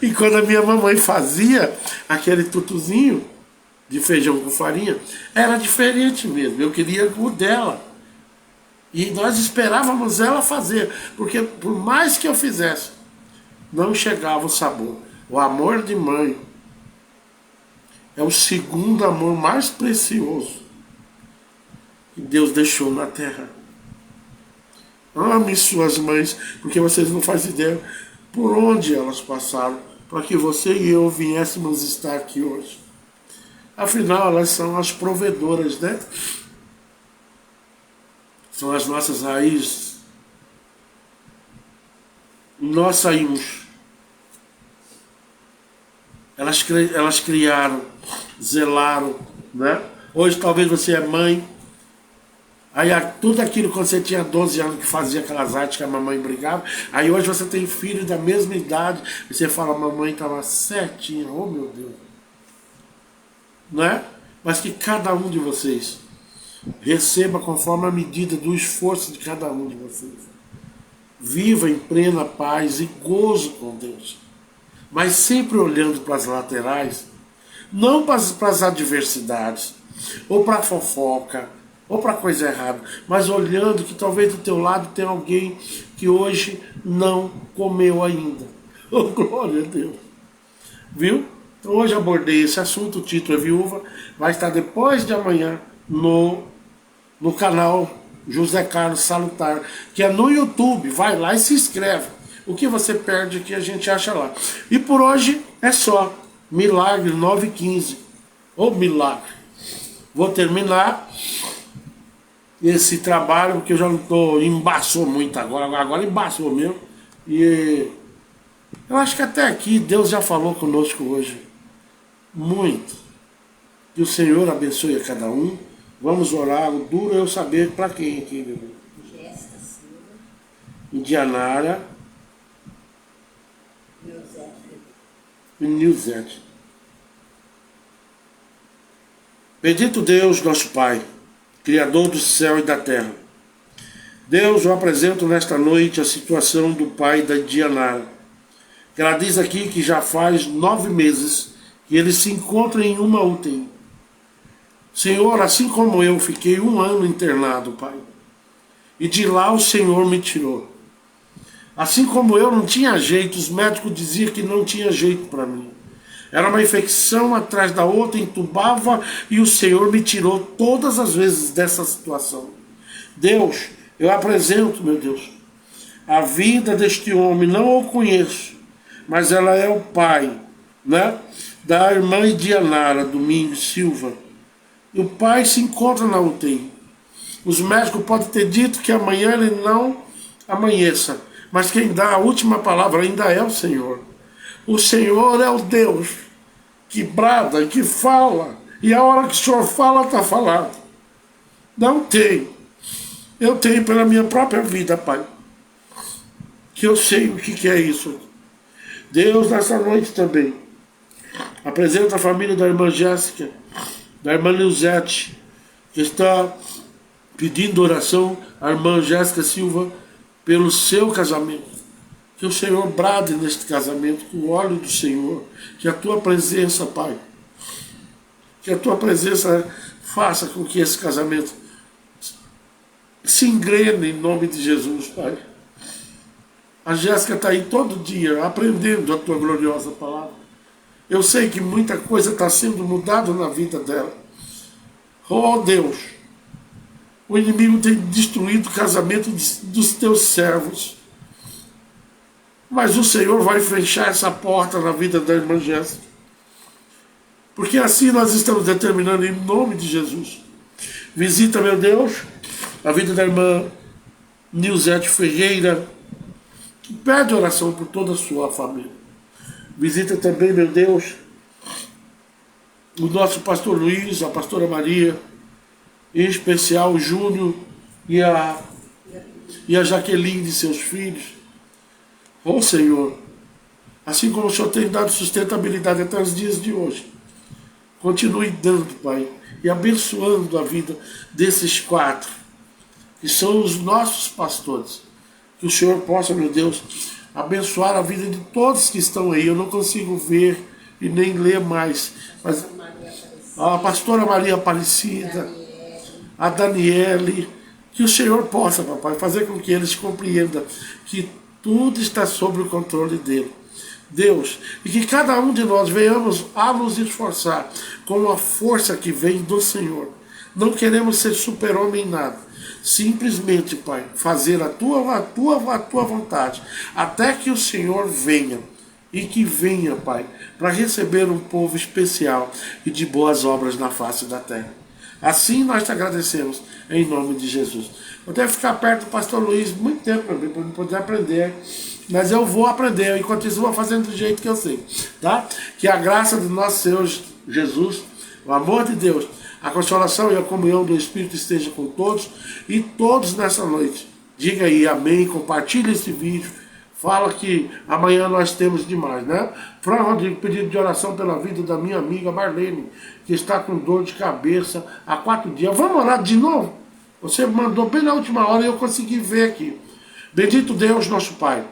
E quando a minha mamãe fazia aquele tutuzinho de feijão com farinha, era diferente mesmo. Eu queria o dela. E nós esperávamos ela fazer, porque por mais que eu fizesse, não chegava o sabor. O amor de mãe é o segundo amor mais precioso que Deus deixou na terra. Ame suas mães, porque vocês não fazem ideia por onde elas passaram, para que você e eu viéssemos estar aqui hoje. Afinal, elas são as provedoras, né? São as nossas raízes. Nós saímos. Elas criaram, zelaram, né? Hoje talvez você é mãe. Aí tudo aquilo quando você tinha 12 anos que fazia aquelas artes que a mamãe brigava. Aí hoje você tem filho da mesma idade. E você fala, a mamãe estava certinha. Oh meu Deus. Né? Mas que cada um de vocês receba conforme a medida do esforço de cada um de vocês. Viva em plena paz e gozo com Deus. Mas sempre olhando para as laterais, não para as adversidades, ou para a fofoca, ou para coisa errada, mas olhando que talvez do teu lado tem alguém que hoje não comeu ainda. Oh, glória a Deus. Viu? Então hoje abordei esse assunto, o título é Viúva, vai estar depois de amanhã no canal José Carlos Salutar, que é no YouTube. Vai lá e se inscreve, O que você perde aqui a gente acha lá. E por hoje é só. Milagre 9h15. Ô milagre. Vou terminar esse trabalho, porque eu já não estou... Embaçou muito agora embaçou mesmo. E eu acho que até aqui Deus já falou conosco hoje. Muito. Que o Senhor abençoe a cada um. Vamos orar. O duro é eu saber para quem aqui, meu Deus. Jéssica Silva. Indianara. Nilzete. Bendito Deus, nosso Pai, Criador do céu e da terra. Deus, eu apresento nesta noite a situação do pai da Indianara. Ela diz aqui que já faz 9 meses que ele se encontra em uma UTI. Senhor, assim como eu fiquei 1 ano internado, Pai, e de lá o Senhor me tirou. Assim como eu não tinha jeito, os médicos diziam que não tinha jeito para mim. Era uma infecção atrás da outra, entubava, e o Senhor me tirou todas as vezes dessa situação. Deus, eu apresento, meu Deus, a vida deste homem, não o conheço, mas ela é o pai, né, da irmã Indianara Domingos Silva. E o pai se encontra na UTI. Os médicos podem ter dito que amanhã ele não amanheça, mas quem dá a última palavra ainda é o Senhor. O Senhor é o Deus que brada e que fala, e a hora que o Senhor fala, está falado. Não tem. Eu tenho pela minha própria vida, Pai, que eu sei o que é isso. Deus, nessa noite também, apresenta a família da irmã Jéssica, da irmã Nilzete, que está pedindo oração à irmã Jéssica Silva pelo seu casamento. Que o Senhor brade neste casamento com o óleo do Senhor. Que a tua presença, Pai, que a tua presença faça com que esse casamento se engrene em nome de Jesus, Pai. A Jéssica está aí todo dia aprendendo a tua gloriosa palavra. Eu sei que muita coisa está sendo mudada na vida dela. Oh Deus, o inimigo tem destruído o casamento dos teus servos. Mas o Senhor vai fechar essa porta na vida da irmã Jéssica. Porque assim nós estamos determinando em nome de Jesus. Visita, meu Deus, a vida da irmã Nilzete Ferreira, que pede oração por toda a sua família. Visita também, meu Deus, o nosso pastor Luiz, a pastora Maria, em especial o Júnior e a Jaqueline e seus filhos. Ó Senhor, assim como o Senhor tem dado sustentabilidade até os dias de hoje, continue dando, Pai, e abençoando a vida desses 4, que são os nossos pastores. Que o Senhor possa, meu Deus, abençoar a vida de todos que estão aí. Eu não consigo ver e nem ler mais, mas a pastora Maria Aparecida, a Daniele, que o Senhor possa, papai, fazer com que eles compreendam que tudo está sob o controle dele. Deus, e que cada um de nós venhamos a nos esforçar com a força que vem do Senhor. Não queremos ser super-homem em nada. Simplesmente, Pai, fazer a tua vontade, até que o Senhor venha. E que venha, Pai, para receber um povo especial e de boas obras na face da terra. Assim nós te agradecemos, em nome de Jesus. Eu devo ficar perto do pastor Luiz muito tempo para mim poder aprender, mas eu vou aprender, enquanto isso eu vou fazendo do jeito que eu sei, tá? Que a graça do nosso Senhor Jesus, o amor de Deus, a consolação e a comunhão do Espírito esteja com todos e todos nessa noite. Diga aí amém, compartilhe esse vídeo, fala que amanhã nós temos demais, né? Fran Rodrigo, pedido de oração pela vida da minha amiga Marlene, que está com dor de cabeça há 4 dias. Vamos orar de novo? Você mandou bem na última hora e eu consegui ver aqui. Bendito Deus, nosso Pai.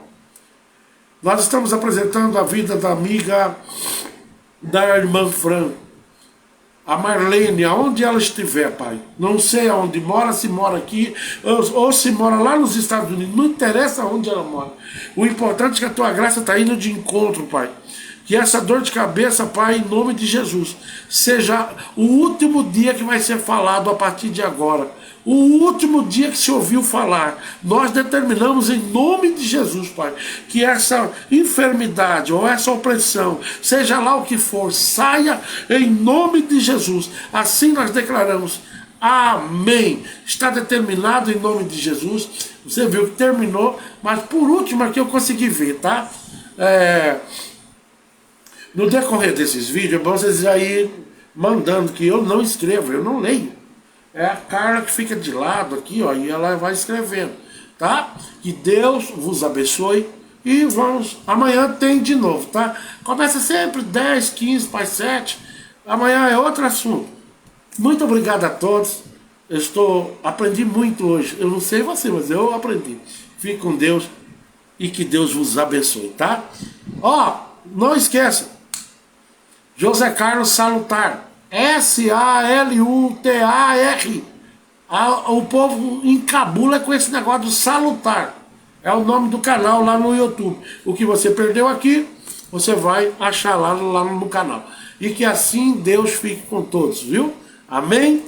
Nós estamos apresentando a vida da amiga da irmã Fran, a Marlene, aonde ela estiver, Pai. Não sei aonde mora, se mora aqui, ou se mora lá nos Estados Unidos. Não interessa onde ela mora. O importante é que a tua graça está indo de encontro, Pai, Que essa dor de cabeça, Pai, em nome de Jesus, seja o último dia que vai ser falado a partir de agora. O último dia que se ouviu falar. Nós determinamos em nome de Jesus, Pai, que essa enfermidade ou essa opressão, seja lá o que for, saia em nome de Jesus. Assim nós declaramos. Amém. Está determinado em nome de Jesus. Você viu que terminou, mas por último aqui eu consegui ver, tá? No decorrer desses vídeos, é bom vocês já ir mandando, que eu não escrevo, eu não leio. É a Carla que fica de lado aqui, ó, e ela vai escrevendo, tá? Que Deus vos abençoe e vamos. Amanhã tem de novo, tá? Começa sempre 10, 15 para as 7. Amanhã é outro assunto. Muito obrigado a todos. Aprendi muito hoje. Eu não sei você, mas eu aprendi. Fique com Deus e que Deus vos abençoe, tá? Ó, não esqueça. José Carlos Salutar. S-A-L-U-T-A-R. O povo encabula com esse negócio do salutar. É o nome do canal lá no YouTube. O que você perdeu aqui, você vai achar lá no canal. E que assim Deus fique com todos, viu? Amém?